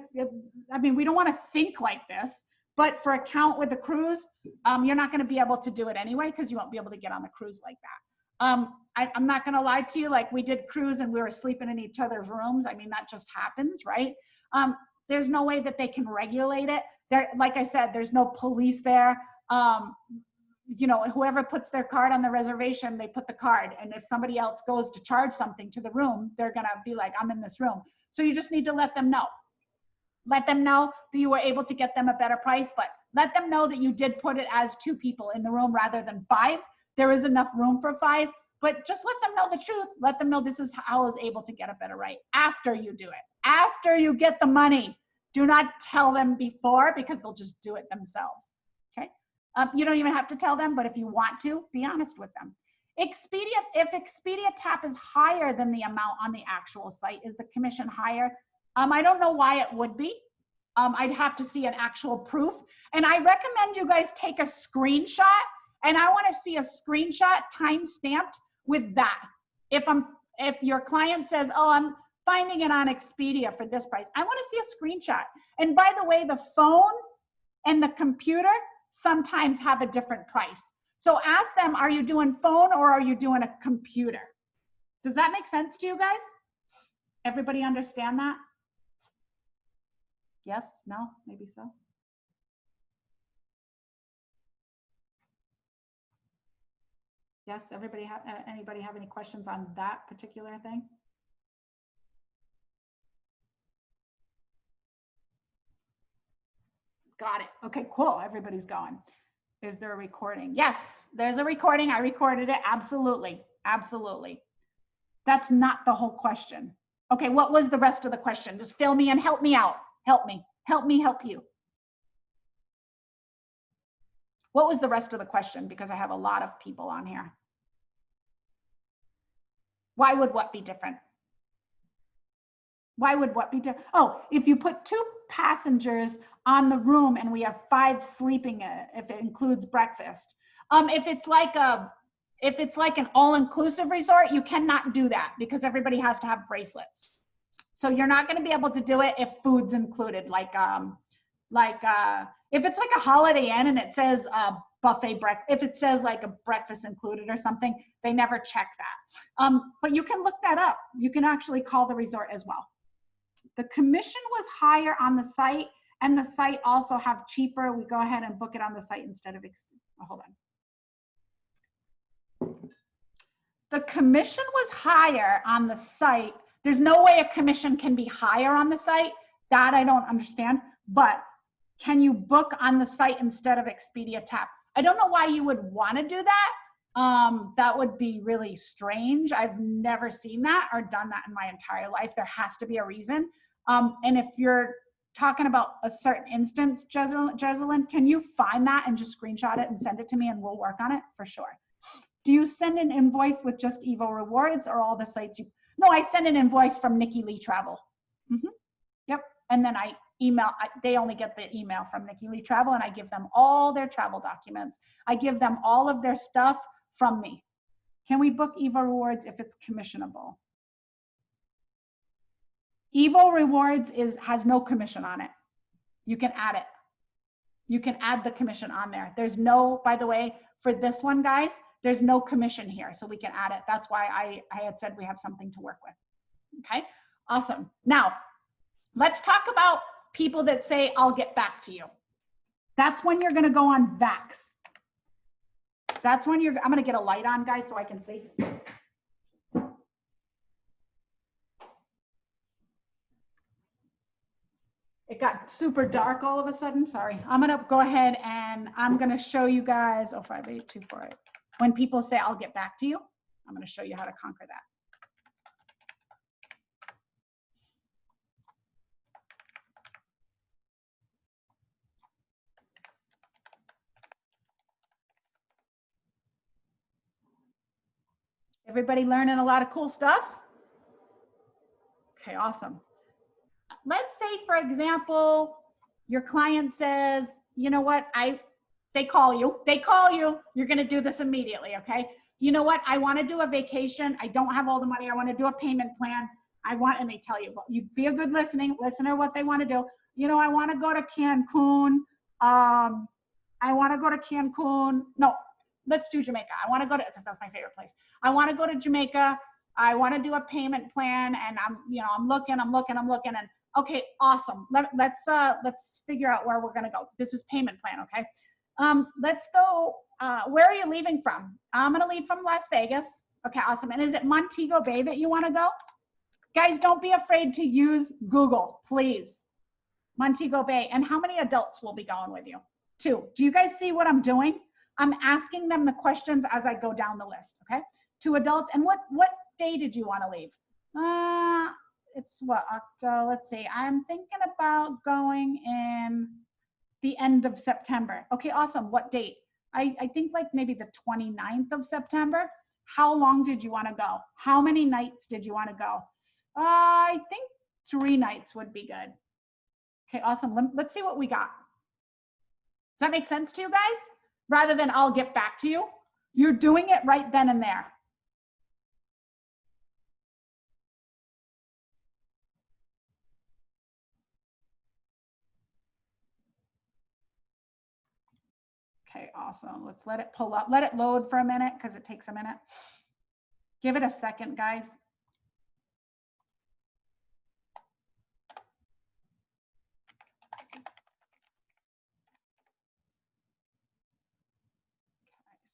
[SPEAKER 1] I mean, we don't want to think like this, but for a count with a cruise, you're not going to be able to do it anyway because you won't be able to get on the cruise like that. I'm not going to lie to you, like we did cruise and we were sleeping in each other's rooms. I mean, that just happens, right? There's no way that they can regulate it. Like I said, there's no police there. Whoever puts their card on the reservation, they put the card. And if somebody else goes to charge something to the room, they're going to be like, I'm in this room. So you just need to let them know. Let them know that you were able to get them a better price, but let them know that you did put it as 2 people in the room rather than 5. There is enough room for 5, but just let them know the truth. Let them know this is how I was able to get a better rate after you do it, after you get the money. Do not tell them before because they'll just do it themselves. Okay. You don't even have to tell them, but if you want to, be honest with them. If Expedia tap is higher than the amount on the actual site, is the commission higher? I don't know why it would be. I'd have to see an actual proof. And I recommend you guys take a screenshot, and I want to see a screenshot time stamped with that. If your client says, oh, I'm finding it on Expedia for this price, I want to see a screenshot. And by the way, the phone and the computer sometimes have a different price. So ask them, are you doing phone or are you doing a computer? Does that make sense to you guys? Everybody understand that? Yes? No? Maybe so? Yes, anybody have any questions on that particular thing? Got it. Okay, cool. Everybody's going. Is there a recording? Yes, there's a recording. I recorded it. Absolutely. Absolutely. That's not the whole question. Okay, what was the rest of the question? Just fill me in. Help me out. Help me. Help me help you. What was the rest of the question? Because I have a lot of people on here. Why would what be different? Why would what be different? Oh, if you put 2 passengers on the room and we have 5 sleeping, if it includes breakfast. If it's like an all-inclusive resort, you cannot do that because everybody has to have bracelets. So you're not going to be able to do it if food's included. Like if it's like a Holiday Inn and it says buffet breakfast, if it says like a breakfast included or something, they never check that. But you can look that up. You can actually call the resort as well. The commission was higher on the site, and the site also have cheaper. We go ahead and book it on the site instead of, hold on. The commission was higher on the site. There's no way a commission can be higher on the site. That I don't understand, but can you book on the site instead of Expedia Tap? I don't know why you would want to do that. That would be really strange. I've never seen that or done that in my entire life. There has to be a reason. And if you're talking about a certain instance, Jezelyn, can you find that and just screenshot it and send it to me and we'll work on it for sure. Do you send an invoice with just Evo Rewards or all the sites you? No, I send an invoice from Nikki Lee Travel. Yep. And then I email, they only get the email from Nikki Lee Travel and I give them all their travel documents. I give them all of their stuff from me. Can we book Evo Rewards if it's commissionable? Evo Rewards has no commission on it. You can add it. You can add the commission on there. There's no, by the way, for this one, guys, there's no commission here, so we can add it. That's why I had said we have something to work with. Okay, awesome. Now, let's talk about people that say, I'll get back to you. That's when you're gonna go on VAX. That's when I'm gonna get a light on, guys, so I can see. It got super dark all of a sudden, sorry. I'm gonna go ahead and I'm gonna show you guys, 058248. When people say, I'll get back to you, I'm gonna show you how to conquer that. Everybody learning a lot of cool stuff? Okay, awesome. Let's say, for example, your client says, you know what, they call you, you're gonna do this immediately, okay? You know what, I wanna do a vacation, I don't have all the money, I wanna do a payment plan, and they tell you, well, you be a good listener what they wanna do. You know, I wanna go to Cancun, no, let's do Jamaica. I wanna go to, because that's my favorite place. I wanna go to Jamaica, I wanna do a payment plan, and I'm looking, and okay, awesome. Let's figure out where we're gonna go. This is payment plan, okay? Let's go, where are you leaving from? I'm gonna leave from Las Vegas. Okay, awesome. And is it Montego Bay that you wanna go? Guys, don't be afraid to use Google, please. Montego Bay. And how many adults will be going with you? 2. Do you guys see what I'm doing? I'm asking them the questions as I go down the list, okay? 2 adults. And what day did you wanna leave? It's what, let's see, I'm thinking about going in the end of September. Okay, awesome. What date? I think like maybe the 29th of September. How long did you want to go? How many nights did you want to go? I think 3 nights would be good. Okay, awesome. Let's see what we got. Does that make sense to you guys? Rather than I'll get back to you, you're doing it right then and there. Okay, awesome. Let's let it pull up. Let it load for a minute because it takes a minute. Give it a second, guys.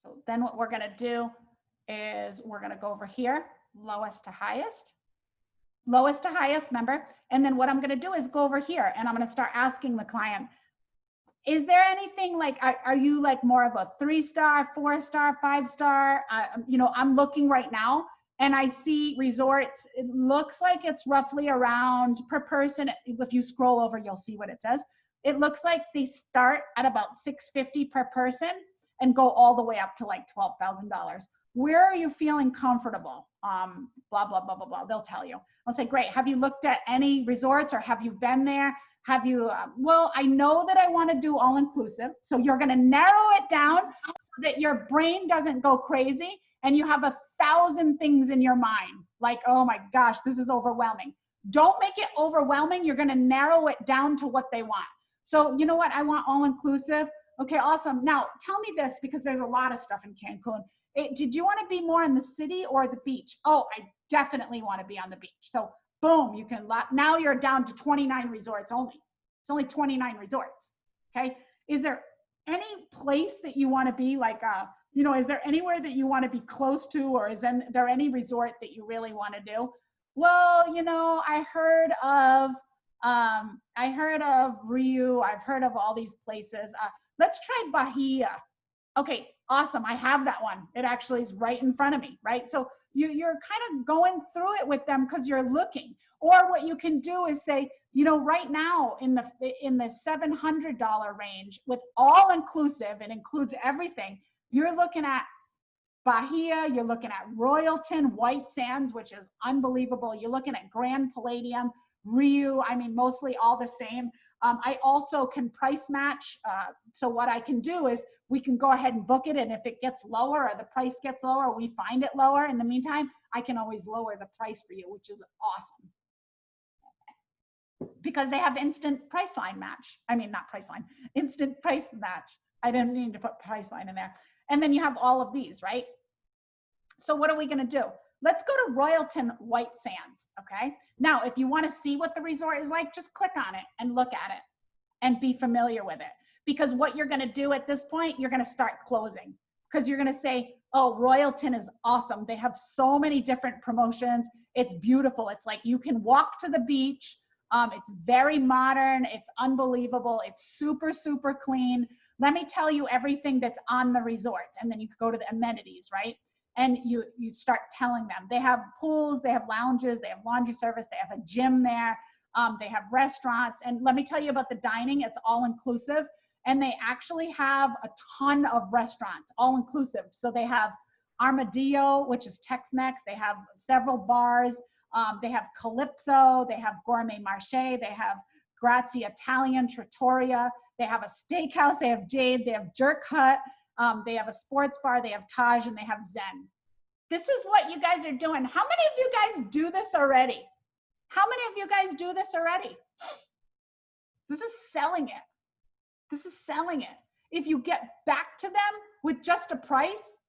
[SPEAKER 1] So then what we're gonna do is we're going to go over here, lowest to highest. Lowest to highest, remember? And then what I'm going to do is go over here and I'm going to start asking the client, is there anything like, are you like more of a 3-star, 4-star, 5-star? You know, I'm looking right now and I see resorts. It looks like it's roughly around per person. If you scroll over, you'll see what it says. It looks like they start at about $650 per person and go all the way up to like $12,000. Where are you feeling comfortable? Blah, blah, blah, blah, blah. They'll tell you. I'll say, great. Have you looked at any resorts or have you been there? Have you, well, I know that I want to do all inclusive. So you're going to narrow it down so that your brain doesn't go crazy and you have 1,000 things in your mind. Like, oh my gosh, this is overwhelming. Don't make it overwhelming. You're going to narrow it down to what they want. So you know what? I want all inclusive. Okay, awesome. Now tell me this, because there's a lot of stuff in Cancun. Did you want to be more in the city or the beach? Oh, I definitely want to be on the beach. So boom, you can, now you're down to 29 resorts only. It's only 29 resorts, okay? Is there any place that you want to be like, you know, is there anywhere that you want to be close to, or is there any resort that you really want to do? Well, you know, I heard of Rio, I've heard of all these places. Let's try Bahia. Okay, awesome, I have that one. It actually is right in front of me, right? So you're kind of going through it with them because you're looking. Or what you can do is say, you know, right now in the $700 range with all inclusive, it includes everything. You're looking at Bahia, you're looking at Royalton, White Sands, which is unbelievable. You're looking at Grand Palladium, Rio, I mean, mostly all the same. I also can price match. So what I can do is we can go ahead and book it. And if it gets lower or the price gets lower, or we find it lower in the meantime, I can always lower the price for you, which is awesome. Because they have instant price line match. I mean, not price line, instant price match. I didn't need to put price line in there. And then you have all of these, right? So what are we gonna do? Let's go to Royalton White Sands, okay? Now, if you wanna see what the resort is like, just click on it and look at it and be familiar with it. Because what you're gonna do at this point, you're gonna start closing. Because you're gonna say, oh, Royalton is awesome. They have so many different promotions. It's beautiful. It's like you can walk to the beach. It's very modern. It's unbelievable. It's super, super clean. Let me tell you everything that's on the resorts. And then you could go to the amenities, right? And you start telling them. They have pools, they have lounges, they have laundry service, they have a gym there, they have restaurants. And let me tell you about the dining. It's all inclusive. And they actually have a ton of restaurants, all inclusive. So they have Armadillo, which is Tex-Mex. They have several bars. They have Calypso. They have Gourmet Marché. They have Grazie Italian, Trattoria. They have a steakhouse. They have Jade. They have Jerk Hut. They have a sports bar. They have Taj, and they have Zen. This is what you guys are doing. How many of you guys do this already? How many of you guys do this already? This is selling it. This is selling it. If you get back to them with just a price,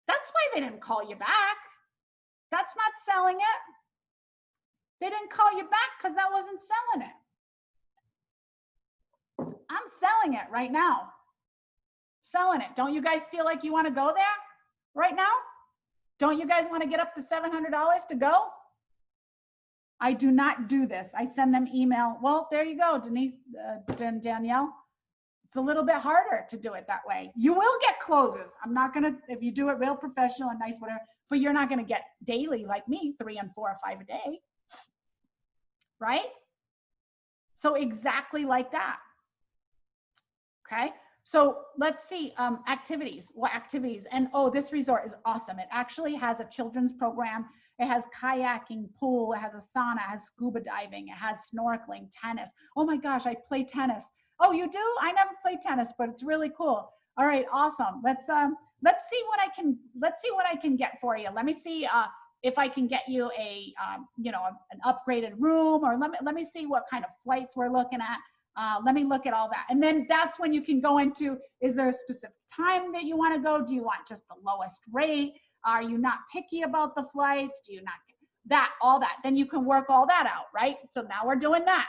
[SPEAKER 1] that's why they didn't call you back. That's not selling it. They didn't call you back because that wasn't selling it. I'm selling it right now. Selling it. Don't you guys feel like you want to go there right now? Don't you guys want to get up to $700 to go? I do not do this. I send them email. Well, there you go, Denise, Danielle. It's a little bit harder to do it that way. You will get closes. I'm not going to, if you do it real professional and nice, whatever, but you're not going to get daily like me, 3 and 4 or 5 a day. Right? So exactly like that. Okay. So let's see, activities, what activities? And oh, this resort is awesome. It actually has a children's program. It has kayaking, pool, it has a sauna, it has scuba diving, it has snorkeling, tennis. Oh my gosh, I play tennis. Oh, you do? I never played tennis, but it's really cool. All right, awesome. Let's see what I can get for you. Let me see if I can get you a you know, an upgraded room, or let me see what kind of flights we're looking at. Let me look at all that. And then that's when you can go into, is there a specific time that you want to go? Do you want just the lowest rate? Are you not picky about the flights? Do you not that, all that? Then you can work all that out, right? So now we're doing that.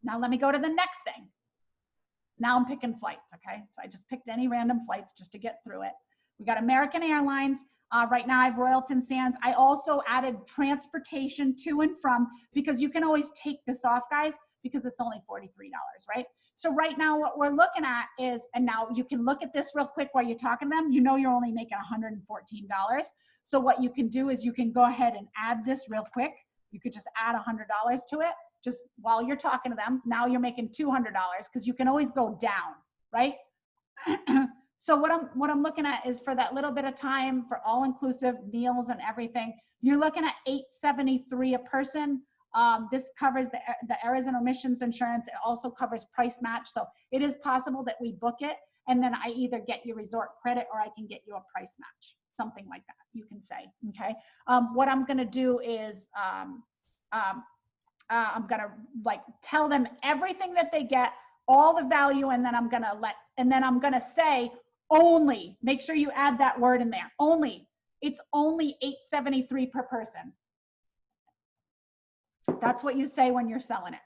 [SPEAKER 1] Now let me go to the next thing. Now I'm picking flights, okay? So I just picked any random flights just to get through it. We got American Airlines. Right now I have Royalton Sands. I also added transportation to and from, because you can always take this off, guys, because it's only $43, right? So right now what we're looking at is, and now you can look at this real quick while you're talking to them, you know you're only making $114. So what you can do is you can go ahead and add this real quick. You could just add $100 to it just while you're talking to them. Now you're making $200 because you can always go down, right? So what I'm looking at is for that little bit of time for all inclusive meals and everything, you're looking at $873 a person. This covers the errors and omissions insurance. It also covers price match. So it is possible that we book it and then I either get you resort credit or I can get you a price match, something like that. You can say, okay. What I'm gonna do is I'm gonna like tell them everything that they get, all the value, and then I'm gonna say only, make sure you add that word in there, only, it's only $873 per person. That's what you say when you're selling it,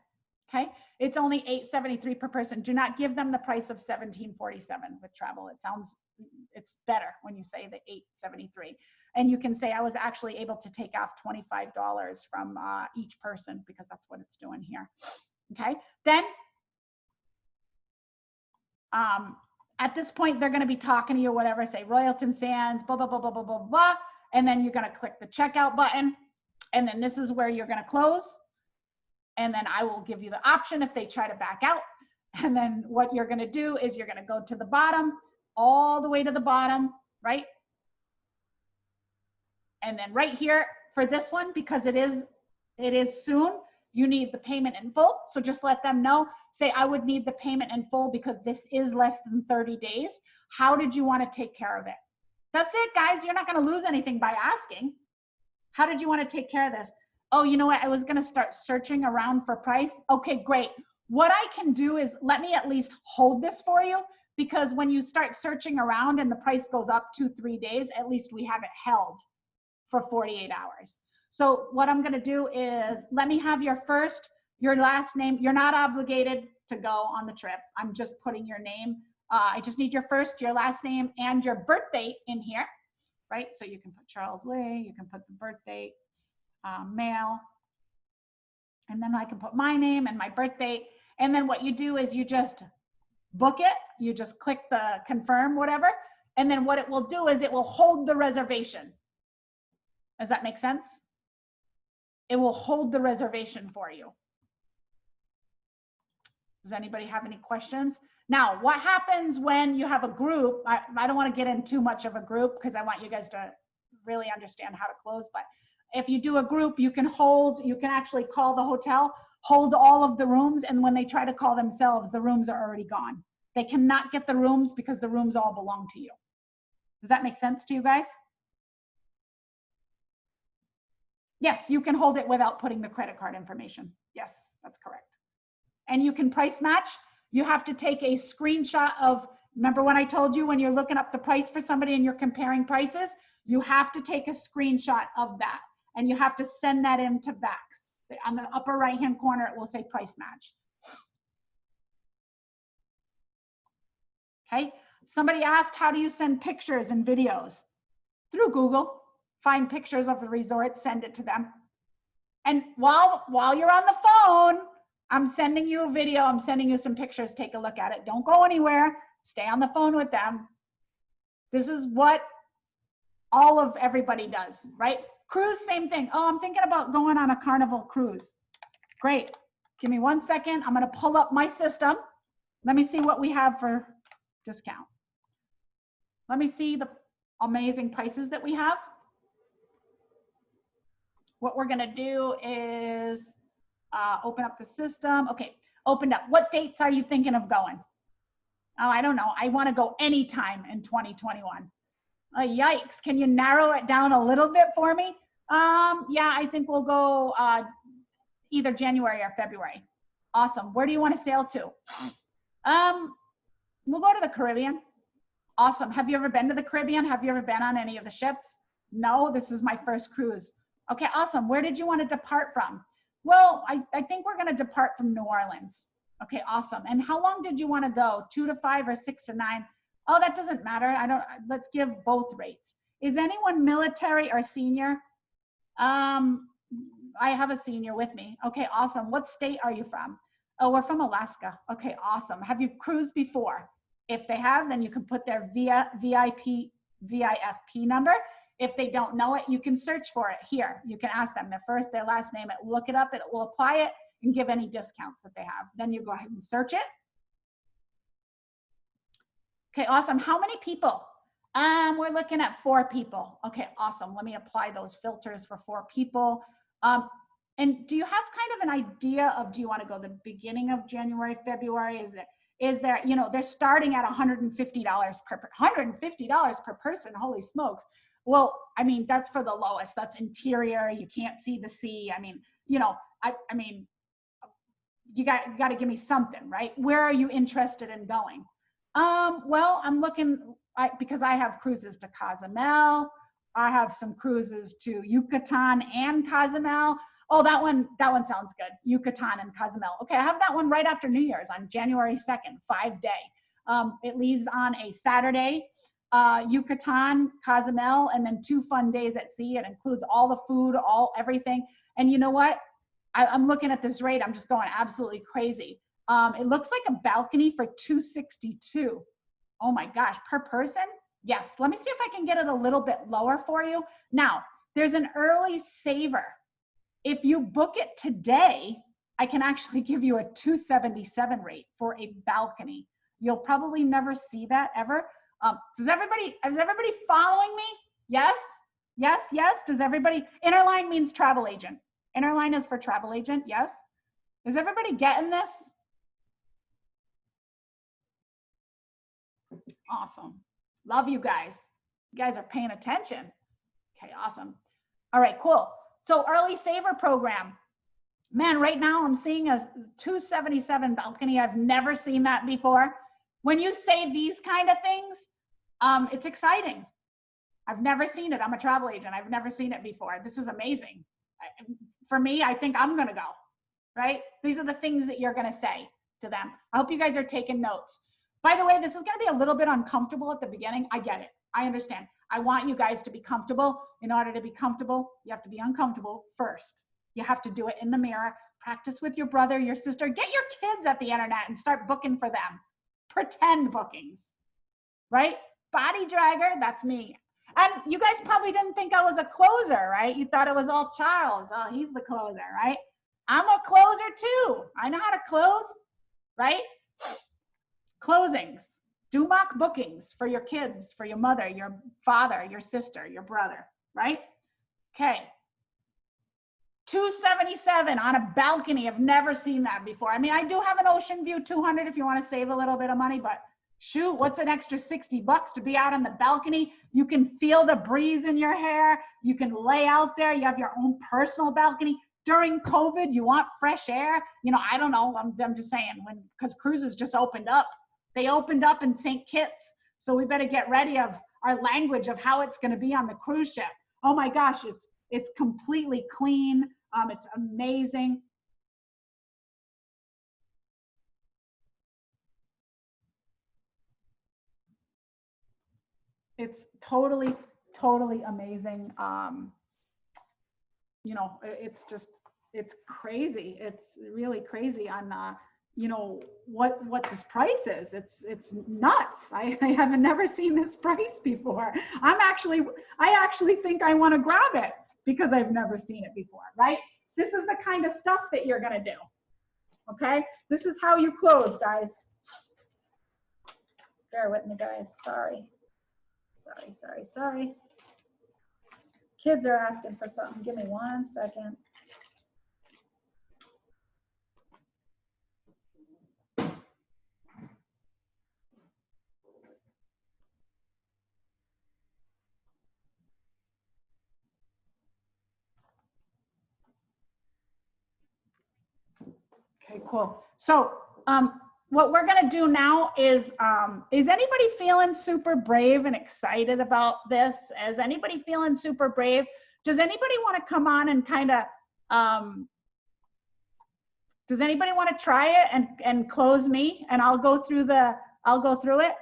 [SPEAKER 1] okay? It's only $873 per person. Do not give them the price of $1747 with travel. It's better when you say the $873. And you can say, I was actually able to take off $25 from each person, because that's what it's doing here, okay? Then, at this point, they're gonna be talking to you, whatever, say Royalton Sands, blah, blah, blah, blah, blah, blah, blah. And then you're gonna click the checkout button. And then this is where you're gonna close. And then I will give you the option if they try to back out. And then what you're gonna do is you're gonna go to the bottom, all the way to the bottom, right? And then right here for this one, because it is soon, you need the payment in full. So just let them know, say I would need the payment in full because this is less than 30 days. How did you want to take care of it? That's it, guys. You're not going to lose anything by asking. How did you want to take care of this? Oh, you know what? I was going to start searching around for price. Okay, great. What I can do is let me at least hold this for you, because when you start searching around and the price goes up 2-3 days, at least we have it held for 48 hours. So what I'm going to do is let me have your first, your last name. You're not obligated to go on the trip. I'm just putting your name. I just need your first, your last name, and your birth date in here, right? So you can put Charles Lee, you can put the birth date, male, and then I can put my name and my birth date. And then what you do is you just book it. You just click the confirm, whatever. And then what it will do is it will hold the reservation. Does that make sense? It will hold the reservation for you. Does anybody have any questions? Now, what happens when you have a group? I don't want to get in too much of a group because I want you guys to really understand how to close. But if you do a group, you can actually call the hotel, hold all of the rooms. And when they try to call themselves, the rooms are already gone. They cannot get the rooms because the rooms all belong to you. Does that make sense to you guys? Yes, you can hold it without putting the credit card information. Yes, that's correct. And you can price match. You have to take a screenshot of, remember when I told you when you're looking up the price for somebody and you're comparing prices, you have to take a screenshot of that and you have to send that in to Vax. So on the upper right-hand corner, it will say price match. Okay, somebody asked, how do you send pictures and videos? Through Google. Find pictures of the resort, send it to them. And while you're on the phone, I'm sending you a video, I'm sending you some pictures, take a look at it. Don't go anywhere, stay on the phone with them. This is what all of everybody does, right? Cruise, same thing. Oh, I'm thinking about going on a Carnival cruise. Great, give me 1 second. I'm gonna pull up my system. Let me see what we have for discount. Let me see the amazing prices that we have. What we're gonna do is open up the system. Okay, opened up. What dates are you thinking of going? Oh, I don't know. I wanna go anytime in 2021. Yikes, can you narrow it down a little bit for me? Yeah, I think we'll go either January or February. Awesome, where do you wanna sail to? We'll go to the Caribbean. Awesome, have you ever been to the Caribbean? Have you ever been on any of the ships? No, this is my first cruise. Okay, awesome. Where did you want to depart from? Well, I think we're going to depart from New Orleans. Okay, awesome. And how long did you want to go? 2 to 5 or 6 to 9? Oh, that doesn't matter. Let's give both rates. Is anyone military or senior? I have a senior with me. Okay, awesome. What state are you from? Oh, we're from Alaska. Okay, awesome. Have you cruised before? If they have, then you can put their VIFP number. If they don't know it, you can search for it here. You can ask them their first, their last name, look it up, it will apply it and give any discounts that they have. Then you go ahead and search it. Okay, awesome. How many people? We're looking at 4 people. Okay, awesome. Let me apply those filters for 4 people. And do you have kind of an idea of, do you want to go the beginning of January, February? Is there, you know, they're starting at $150 per person. Holy smokes. Well, I mean, that's for the lowest. That's interior. You can't see the sea. I mean, you know, I mean, you got to give me something, right? Where are you interested in going? Well, I'm looking, because I have cruises to Cozumel. I have some cruises to Yucatan and Cozumel. Oh, that one sounds good. Yucatan and Cozumel. Okay, I have that one right after New Year's on January 2nd, 5-day. It leaves on a Saturday, Yucatan, Cozumel, and then 2 fun days at sea. It includes all the food, everything. And you know what? I'm looking at this rate. I'm just going absolutely crazy. It looks like a balcony for $262. Oh my gosh, per person? Yes, let me see if I can get it a little bit lower for you. Now, there's an early saver. If you book it today, I can actually give you a $277 rate for a balcony. You'll probably never see that ever. Is everybody following me? Yes, yes, yes. Does everybody, Interline means travel agent. Interline is for travel agent, yes. Is everybody getting this? Awesome. Love you guys. You guys are paying attention. Okay, awesome. All right, cool. So early saver program. Man, right now I'm seeing a $277 balcony. I've never seen that before. When you say these kind of things, it's exciting. I've never seen it. I'm a travel agent. I've never seen it before. This is amazing. For me, I think I'm gonna go, right? These are the things that you're gonna say to them. I hope you guys are taking notes. By the way, this is gonna be a little bit uncomfortable at the beginning. I get it, I understand. I want you guys to be comfortable. In order to be comfortable, you have to be uncomfortable first. You have to do it in the mirror, practice with your brother, your sister, get your kids at the internet and start booking for them. Pretend bookings, right? Body dragger, that's me. And you guys probably didn't think I was a closer, right? You thought it was all Charles. Oh, he's the closer, right? I'm a closer too. I know how to close, right? Closings, do mock bookings for your kids, for your mother, your father, your sister, your brother, right? Okay. $277 on a balcony. I've never seen that before. I mean, I do have an ocean view 200 if you want to save a little bit of money, but shoot, what's an extra $60 to be out on the balcony? You can feel the breeze in your hair. You can lay out there. You have your own personal balcony. During COVID, you want fresh air. You know, I don't know. I'm just saying, because cruises just opened up. They opened up in St. Kitts. So we better get ready of our language of how it's going to be on the cruise ship. Oh my gosh, it's completely clean. It's amazing. It's totally, totally amazing. You know, it's crazy. It's really crazy on, you know, what this price is. It's nuts. I have never seen this price before. I actually think I want to grab it because I've never seen it before, right? This is the kind of stuff that you're going to do. Okay. This is how you close, guys. Bear with me, guys. Sorry. Kids are asking for something. Give me 1 second. Okay, cool. So what we're gonna do now is anybody feeling super brave and excited about this? Is anybody feeling super brave? Does anybody want to come on and kind of, does anybody want to try it and close me and I'll go through it?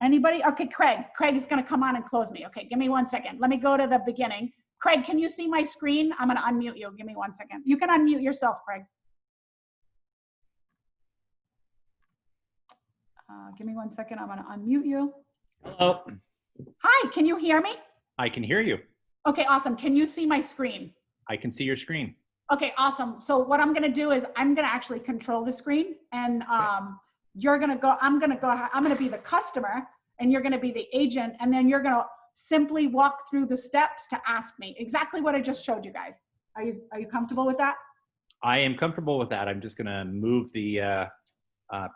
[SPEAKER 1] Anybody? Okay, Craig. Craig is going to come on and close me. Okay, give me 1 second. Let me go to the beginning. Craig, can you see my screen? I'm going to unmute you. Give me 1 second. You can unmute yourself, Craig. Give me 1 second. I'm going to unmute you.
[SPEAKER 3] Hello.
[SPEAKER 1] Hi, can you hear me?
[SPEAKER 3] I can hear you.
[SPEAKER 1] Okay, awesome. Can you see my screen?
[SPEAKER 3] I can see your screen.
[SPEAKER 1] Okay, awesome. So what I'm going to do is I'm going to actually control the screen, and you're going to go, I'm going to be the customer and you're going to be the agent, and then you're going to simply walk through the steps to ask me exactly what I just showed you guys. Are you comfortable with that?
[SPEAKER 3] I am comfortable with that. I'm just going to move the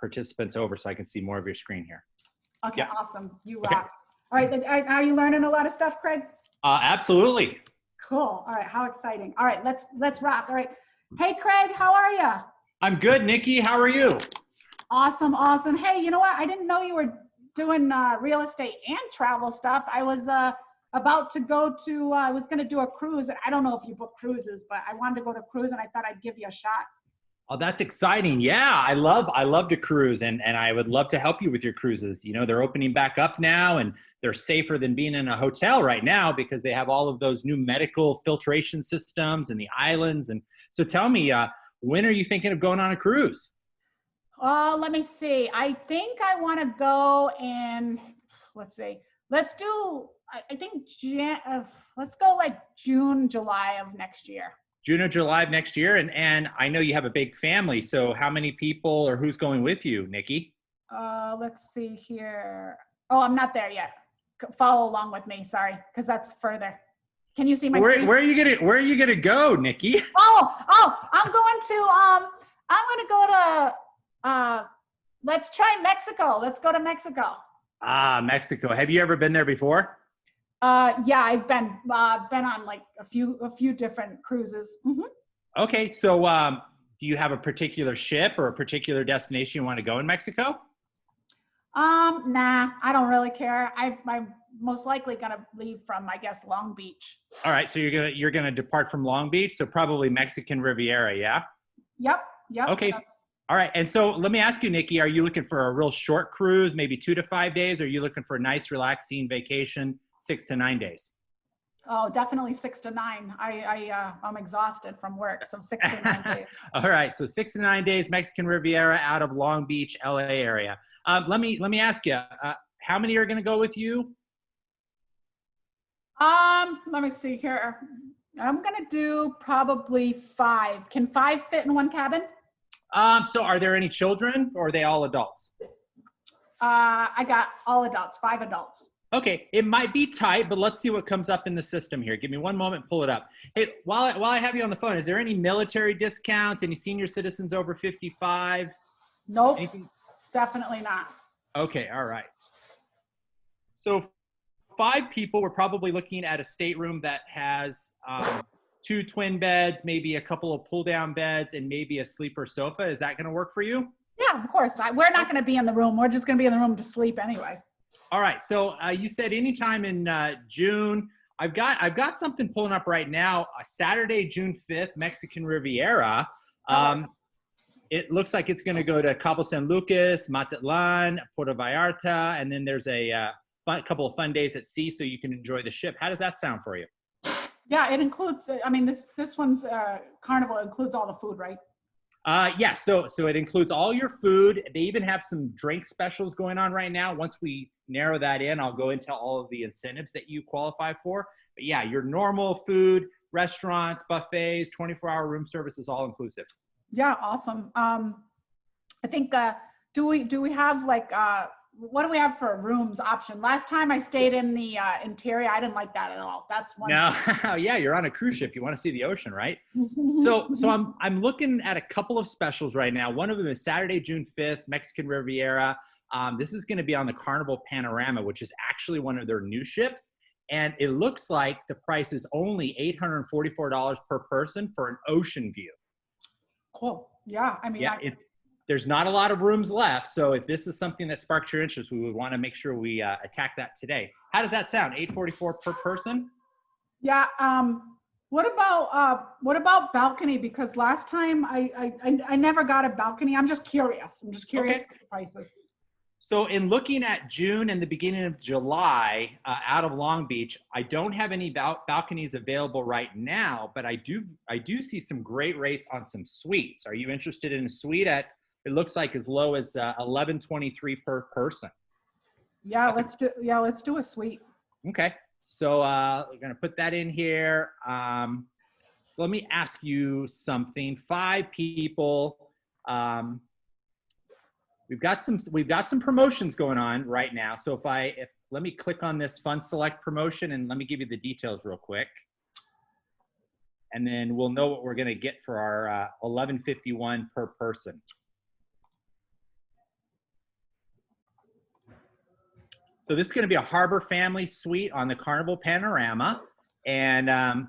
[SPEAKER 3] participants over so I can see more of your screen here.
[SPEAKER 1] Okay,
[SPEAKER 3] Yeah.
[SPEAKER 1] awesome. You
[SPEAKER 3] Okay.
[SPEAKER 1] rock. All right, are you learning a lot of stuff, Craig?
[SPEAKER 3] Absolutely.
[SPEAKER 1] Cool. All right, how exciting. All right, let's rock. All right. Hey, Craig, how are you?
[SPEAKER 3] I'm good, Nikki. How are you?
[SPEAKER 1] Awesome, awesome. Hey, you know what? I didn't know you were doing real estate and travel stuff. I was about to go to, I was going to do a cruise. I don't know if you book cruises, but I wanted to go to a cruise and I thought I'd give you a shot.
[SPEAKER 3] Oh, that's exciting. Yeah, I love to cruise, and I would love to help you with your cruises. You know, they're opening back up now, and they're safer than being in a hotel right now because they have all of those new medical filtration systems and the islands. And so tell me, when are you thinking of going on a cruise?
[SPEAKER 1] Let me see. I think I want to go in, let's see. Let's do, I think, let's go like June, July of next year.
[SPEAKER 3] June or July of next year. And I know you have a big family. So how many people or who's going with you, Nikki?
[SPEAKER 1] Let's see here. Oh, I'm not there yet. Follow along with me. Sorry, because that's further. Can you see my screen?
[SPEAKER 3] Where are you gonna go, Nikki?
[SPEAKER 1] I'm going to go to, let's try Mexico. Let's go to Mexico.
[SPEAKER 3] Ah, Mexico. Have you ever been there before?
[SPEAKER 1] Yeah, I've been on like a few different cruises. Mm-hmm.
[SPEAKER 3] Okay, so do you have a particular ship or a particular destination you want to go in Mexico?
[SPEAKER 1] Nah, I don't really care. I'm most likely gonna leave from, I guess, Long Beach.
[SPEAKER 3] All right, so you're gonna depart from Long Beach, so probably Mexican Riviera, yeah?
[SPEAKER 1] Yep.
[SPEAKER 3] Okay. All right, and so let me ask you, Nikki, are you looking for a real short cruise, maybe 2 to 5 days, or are you looking for a nice, relaxing vacation, 6 to 9 days?
[SPEAKER 1] Oh, definitely 6 to 9. I'm exhausted from work, so 6 to 9 days.
[SPEAKER 3] All right, so 6 to 9 days, Mexican Riviera out of Long Beach, LA area. Let me ask you, how many are going to go with you?
[SPEAKER 1] Let me see here. I'm gonna do probably 5. Can 5 fit in one cabin?
[SPEAKER 3] So are there any children, or are they all adults?
[SPEAKER 1] I got all adults, 5 adults.
[SPEAKER 3] Okay, it might be tight, but let's see what comes up in the system here. Give me one moment, pull it up. Hey, while I have you on the phone, is there any military discounts, any senior citizens over 55?
[SPEAKER 1] Nope,
[SPEAKER 3] Anything?
[SPEAKER 1] definitely not.
[SPEAKER 3] Okay, all right. So 5 people, we're probably looking at a stateroom that has 2 twin beds, maybe a couple of pull-down beds, and maybe a sleeper sofa. Is that going to work for you?
[SPEAKER 1] Yeah, of course. We're not going to be in the room. We're just going to be in the room to sleep anyway.
[SPEAKER 3] All right. So you said anytime in June. I've got something pulling up right now. Saturday, June 5th, Mexican Riviera. It looks like it's going to go to Cabo San Lucas, Mazatlan, Puerto Vallarta, and then there's a couple of fun days at sea, so you can enjoy the ship. How does that sound for you?
[SPEAKER 1] Yeah, it includes. I mean, this one's Carnival includes all the food, right?
[SPEAKER 3] Yeah, so it includes all your food. They even have some drink specials going on right now. Once we narrow that in, I'll go into all of the incentives that you qualify for. But yeah, your normal food, restaurants, buffets, 24-hour room service is all inclusive.
[SPEAKER 1] Yeah, awesome. I think do we have like what do we have for a rooms option? Last time I stayed in the interior, I didn't like that at all. That's one.
[SPEAKER 3] No, yeah, you're on a cruise ship. You want to see the ocean, right? So I'm looking at a couple of specials right now. One of them is Saturday, June 5th, Mexican Riviera. This is going to be on the Carnival Panorama, which is actually one of their new ships. And it looks like the price is only $844 per person for an ocean view.
[SPEAKER 1] Cool. Yeah, I mean,
[SPEAKER 3] yeah, there's not a lot of rooms left. So if this is something that sparks your interest, we would want to make sure we attack that today. How does that sound? $844 per person?
[SPEAKER 1] Yeah. What about balcony? Because last time I never got a balcony. I'm just curious.
[SPEAKER 3] Okay.
[SPEAKER 1] What the prices.
[SPEAKER 3] So in looking at June and the beginning of July out of Long Beach, I don't have any balconies available right now, but I do see some great rates on some suites. Are you interested in a suite at, it looks like as low as $11.23 per person?
[SPEAKER 1] Yeah, let's do a suite.
[SPEAKER 3] Okay, so we're gonna put that in here. Let me ask you something. 5 people. We've got some promotions going on right now. So let me click on this Fund Select promotion and let me give you the details real quick. And then we'll know what we're gonna get for our $11.51 per person. So this is gonna be a Harbor Family Suite on the Carnival Panorama. And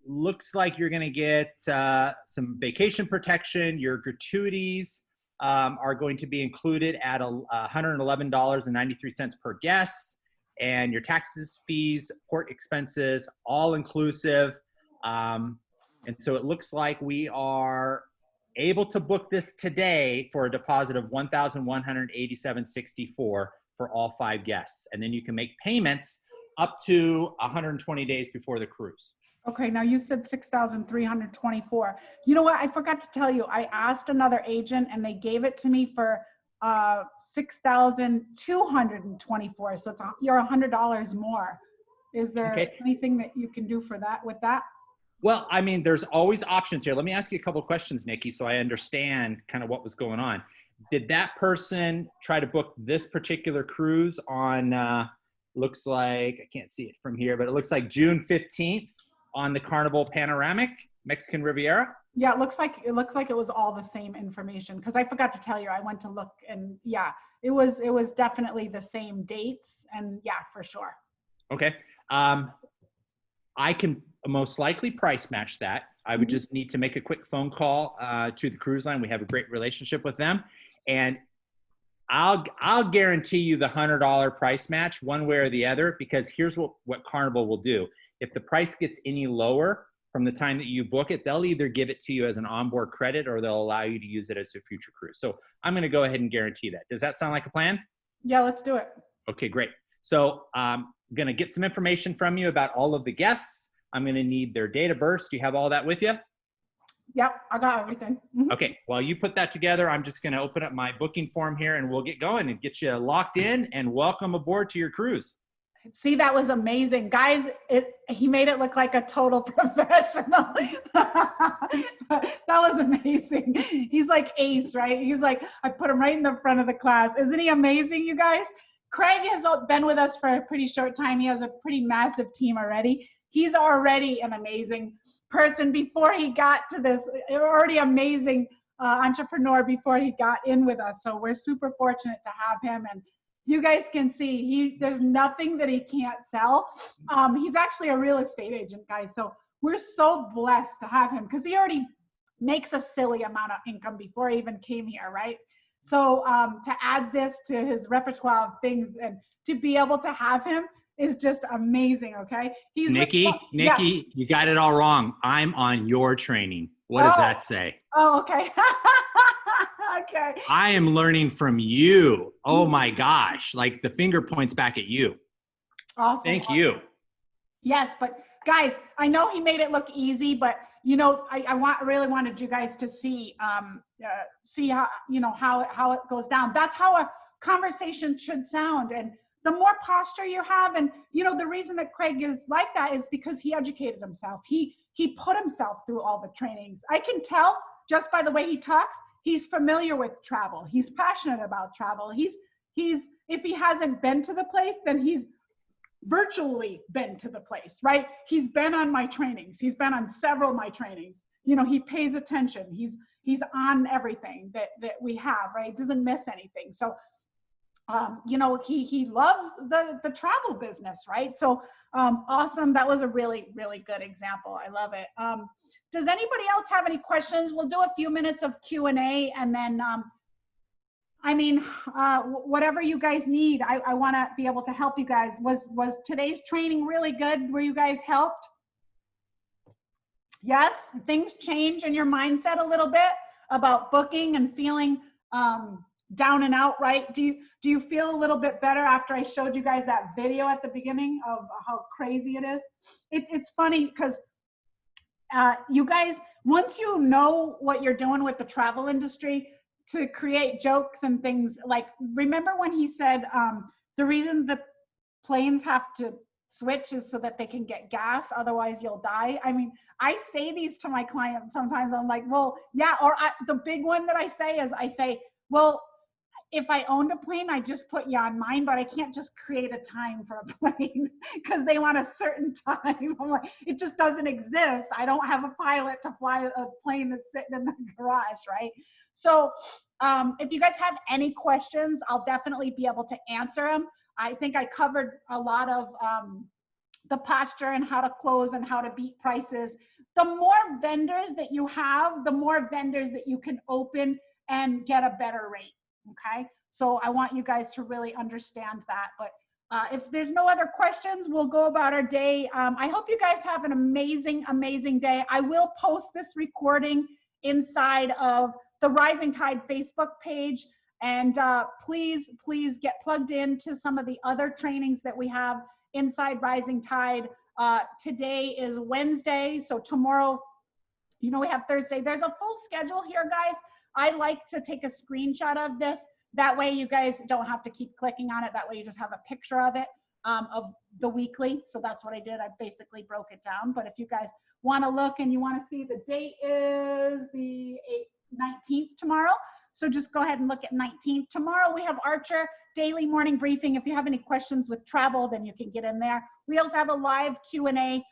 [SPEAKER 3] looks like you're gonna get some vacation protection. Your gratuities are going to be included at $111.93 per guest, and your taxes, fees, port expenses, all inclusive. And so it looks like we are able to book this today for a deposit of $1,187.64 for all 5 guests. And then you can make payments up to 120 days before the cruise.
[SPEAKER 1] Okay, now you said 6,324. You know what? I forgot to tell you. I asked another agent and they gave it to me for 6,224. So you're $100 more. Is there anything that you can do for that with that?
[SPEAKER 3] Well, I mean, there's always options here. Let me ask you a couple of questions, Nikki, so I understand kind of what was going on. Did that person try to book this particular cruise on, looks like, I can't see it from here, but it looks like June 15th on the Carnival Panoramic, Mexican Riviera?
[SPEAKER 1] Yeah, it looks like it was all the same information, because I forgot to tell you, I went to look, and yeah, it was definitely the same dates, and yeah, for sure.
[SPEAKER 3] Okay. I can most likely price match that. I would just need to make a quick phone call to the cruise line. We have a great relationship with them, and I'll guarantee you the $100 price match one way or the other, because here's what Carnival will do. If the price gets any lower from the time that you book it, they'll either give it to you as an onboard credit or they'll allow you to use it as a future cruise. So I'm going to go ahead and guarantee that. Does that sound like a plan?
[SPEAKER 1] Yeah, let's do it.
[SPEAKER 3] Okay, great. So I'm going to get some information from you about all of the guests. I'm going to need their date of birth. Do you have all that with you?
[SPEAKER 1] Yep, I got everything.
[SPEAKER 3] Okay, while you put that together, I'm just going to open up my booking form here and we'll get going and get you locked in and welcome aboard to your cruise.
[SPEAKER 1] See, that was amazing. Guys, he made it look like a total professional. That was amazing. He's like ace, right? He's like, I put him right in the front of the class. Isn't he amazing, you guys? Craig has been with us for a pretty short time. He has a pretty massive team already. He's already an amazing person before he got to this, already amazing entrepreneur before he got in with us. So we're super fortunate to have him, and you guys can see there's nothing that he can't sell. He's actually a real estate agent, guys. So we're so blessed to have him, because he already makes a silly amount of income before he even came here, right? So to add this to his repertoire of things and to be able to have him is just amazing, okay? He's
[SPEAKER 3] Nikki,
[SPEAKER 1] yeah.
[SPEAKER 3] You got it all wrong. I'm on your training. What does that say?
[SPEAKER 1] Oh, okay. Okay.
[SPEAKER 3] I am learning from you. Oh my gosh. Like the finger points back at you.
[SPEAKER 1] Awesome.
[SPEAKER 3] Thank you.
[SPEAKER 1] Yes, but guys, I know he made it look easy, but you know, I really wanted you guys to see how, you know, how it goes down. That's how a conversation should sound. And the more posture you have, and you know, the reason that Craig is like that is because he educated himself. He put himself through all the trainings. I can tell just by the way he talks. He's familiar with travel. He's passionate about travel. He's if he hasn't been to the place, then he's virtually been to the place, right? He's been on my trainings. He's been on several of my trainings. You know, he pays attention. He's on everything that we have, right? Doesn't miss anything. So, you know, he loves the travel business, right? So awesome. That was a really, really good example. I love it. Does anybody else have any questions? We'll do a few minutes of Q&A, and then, I mean, whatever you guys need, I want to be able to help you guys. Was today's training really good? Were you guys helped? Yes, things change in your mindset a little bit about booking and feeling down and out, right? Do you feel a little bit better after I showed you guys that video at the beginning of how crazy it is? It's funny because you guys, once you know what you're doing with the travel industry, to create jokes and things, like, remember when he said the reason the planes have to switch is so that they can get gas, otherwise you'll die? I mean, I say these to my clients sometimes. I'm like, well, yeah. Or the big one that I say is, I say, well, if I owned a plane, I just put you on mine, but I can't just create a time for a plane because they want a certain time. I'm like, it just doesn't exist. I don't have a pilot to fly a plane that's sitting in the garage, right? So if you guys have any questions, I'll definitely be able to answer them. I think I covered a lot of the posture and how to close and how to beat prices. The more vendors that you have, the more vendors that you can open and get a better rate. Okay, so I want you guys to really understand that. But if there's no other questions, we'll go about our day. I hope you guys have an amazing, amazing day. I will post this recording inside of the Rising Tide Facebook page. And please get plugged into some of the other trainings that we have inside Rising Tide. Today is Wednesday, so tomorrow, you know, we have Thursday. There's a full schedule here, guys. I like to take a screenshot of this. That way you guys don't have to keep clicking on it. That way you just have a picture of it, of the weekly. So that's what I did. I basically broke it down. But if you guys want to look and you want to see, the date is the 19th tomorrow. So just go ahead and look at 19th. Tomorrow we have Archer daily morning briefing. If you have any questions with travel, then you can get in there. We also have a live Q&A.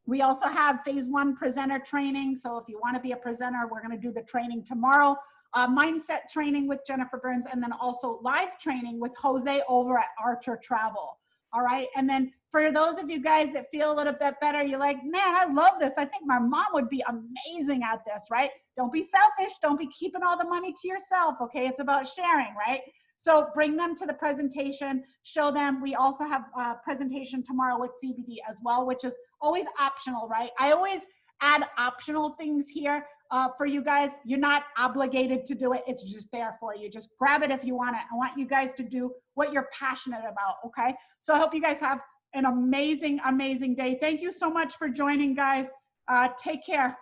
[SPEAKER 1] We also have phase 1 presenter training. So if you want to be a presenter, we're going to do the training tomorrow. Mindset training with Jennifer Burns, and then also live training with Jose over at Archer Travel. All right. And then for those of you guys that feel a little bit better, you're like, man, I love this. I think my mom would be amazing at this, right? Don't be selfish. Don't be keeping all the money to yourself. Okay. It's about sharing, right? So bring them to the presentation, show them. We also have a presentation tomorrow with CBD as well, which is always optional, right? I always add optional things here for you guys. You're not obligated to do it. It's just there for you. Just grab it if you want it. I want you guys to do what you're passionate about, okay? So I hope you guys have an amazing, amazing day. Thank you so much for joining, guys. Take care.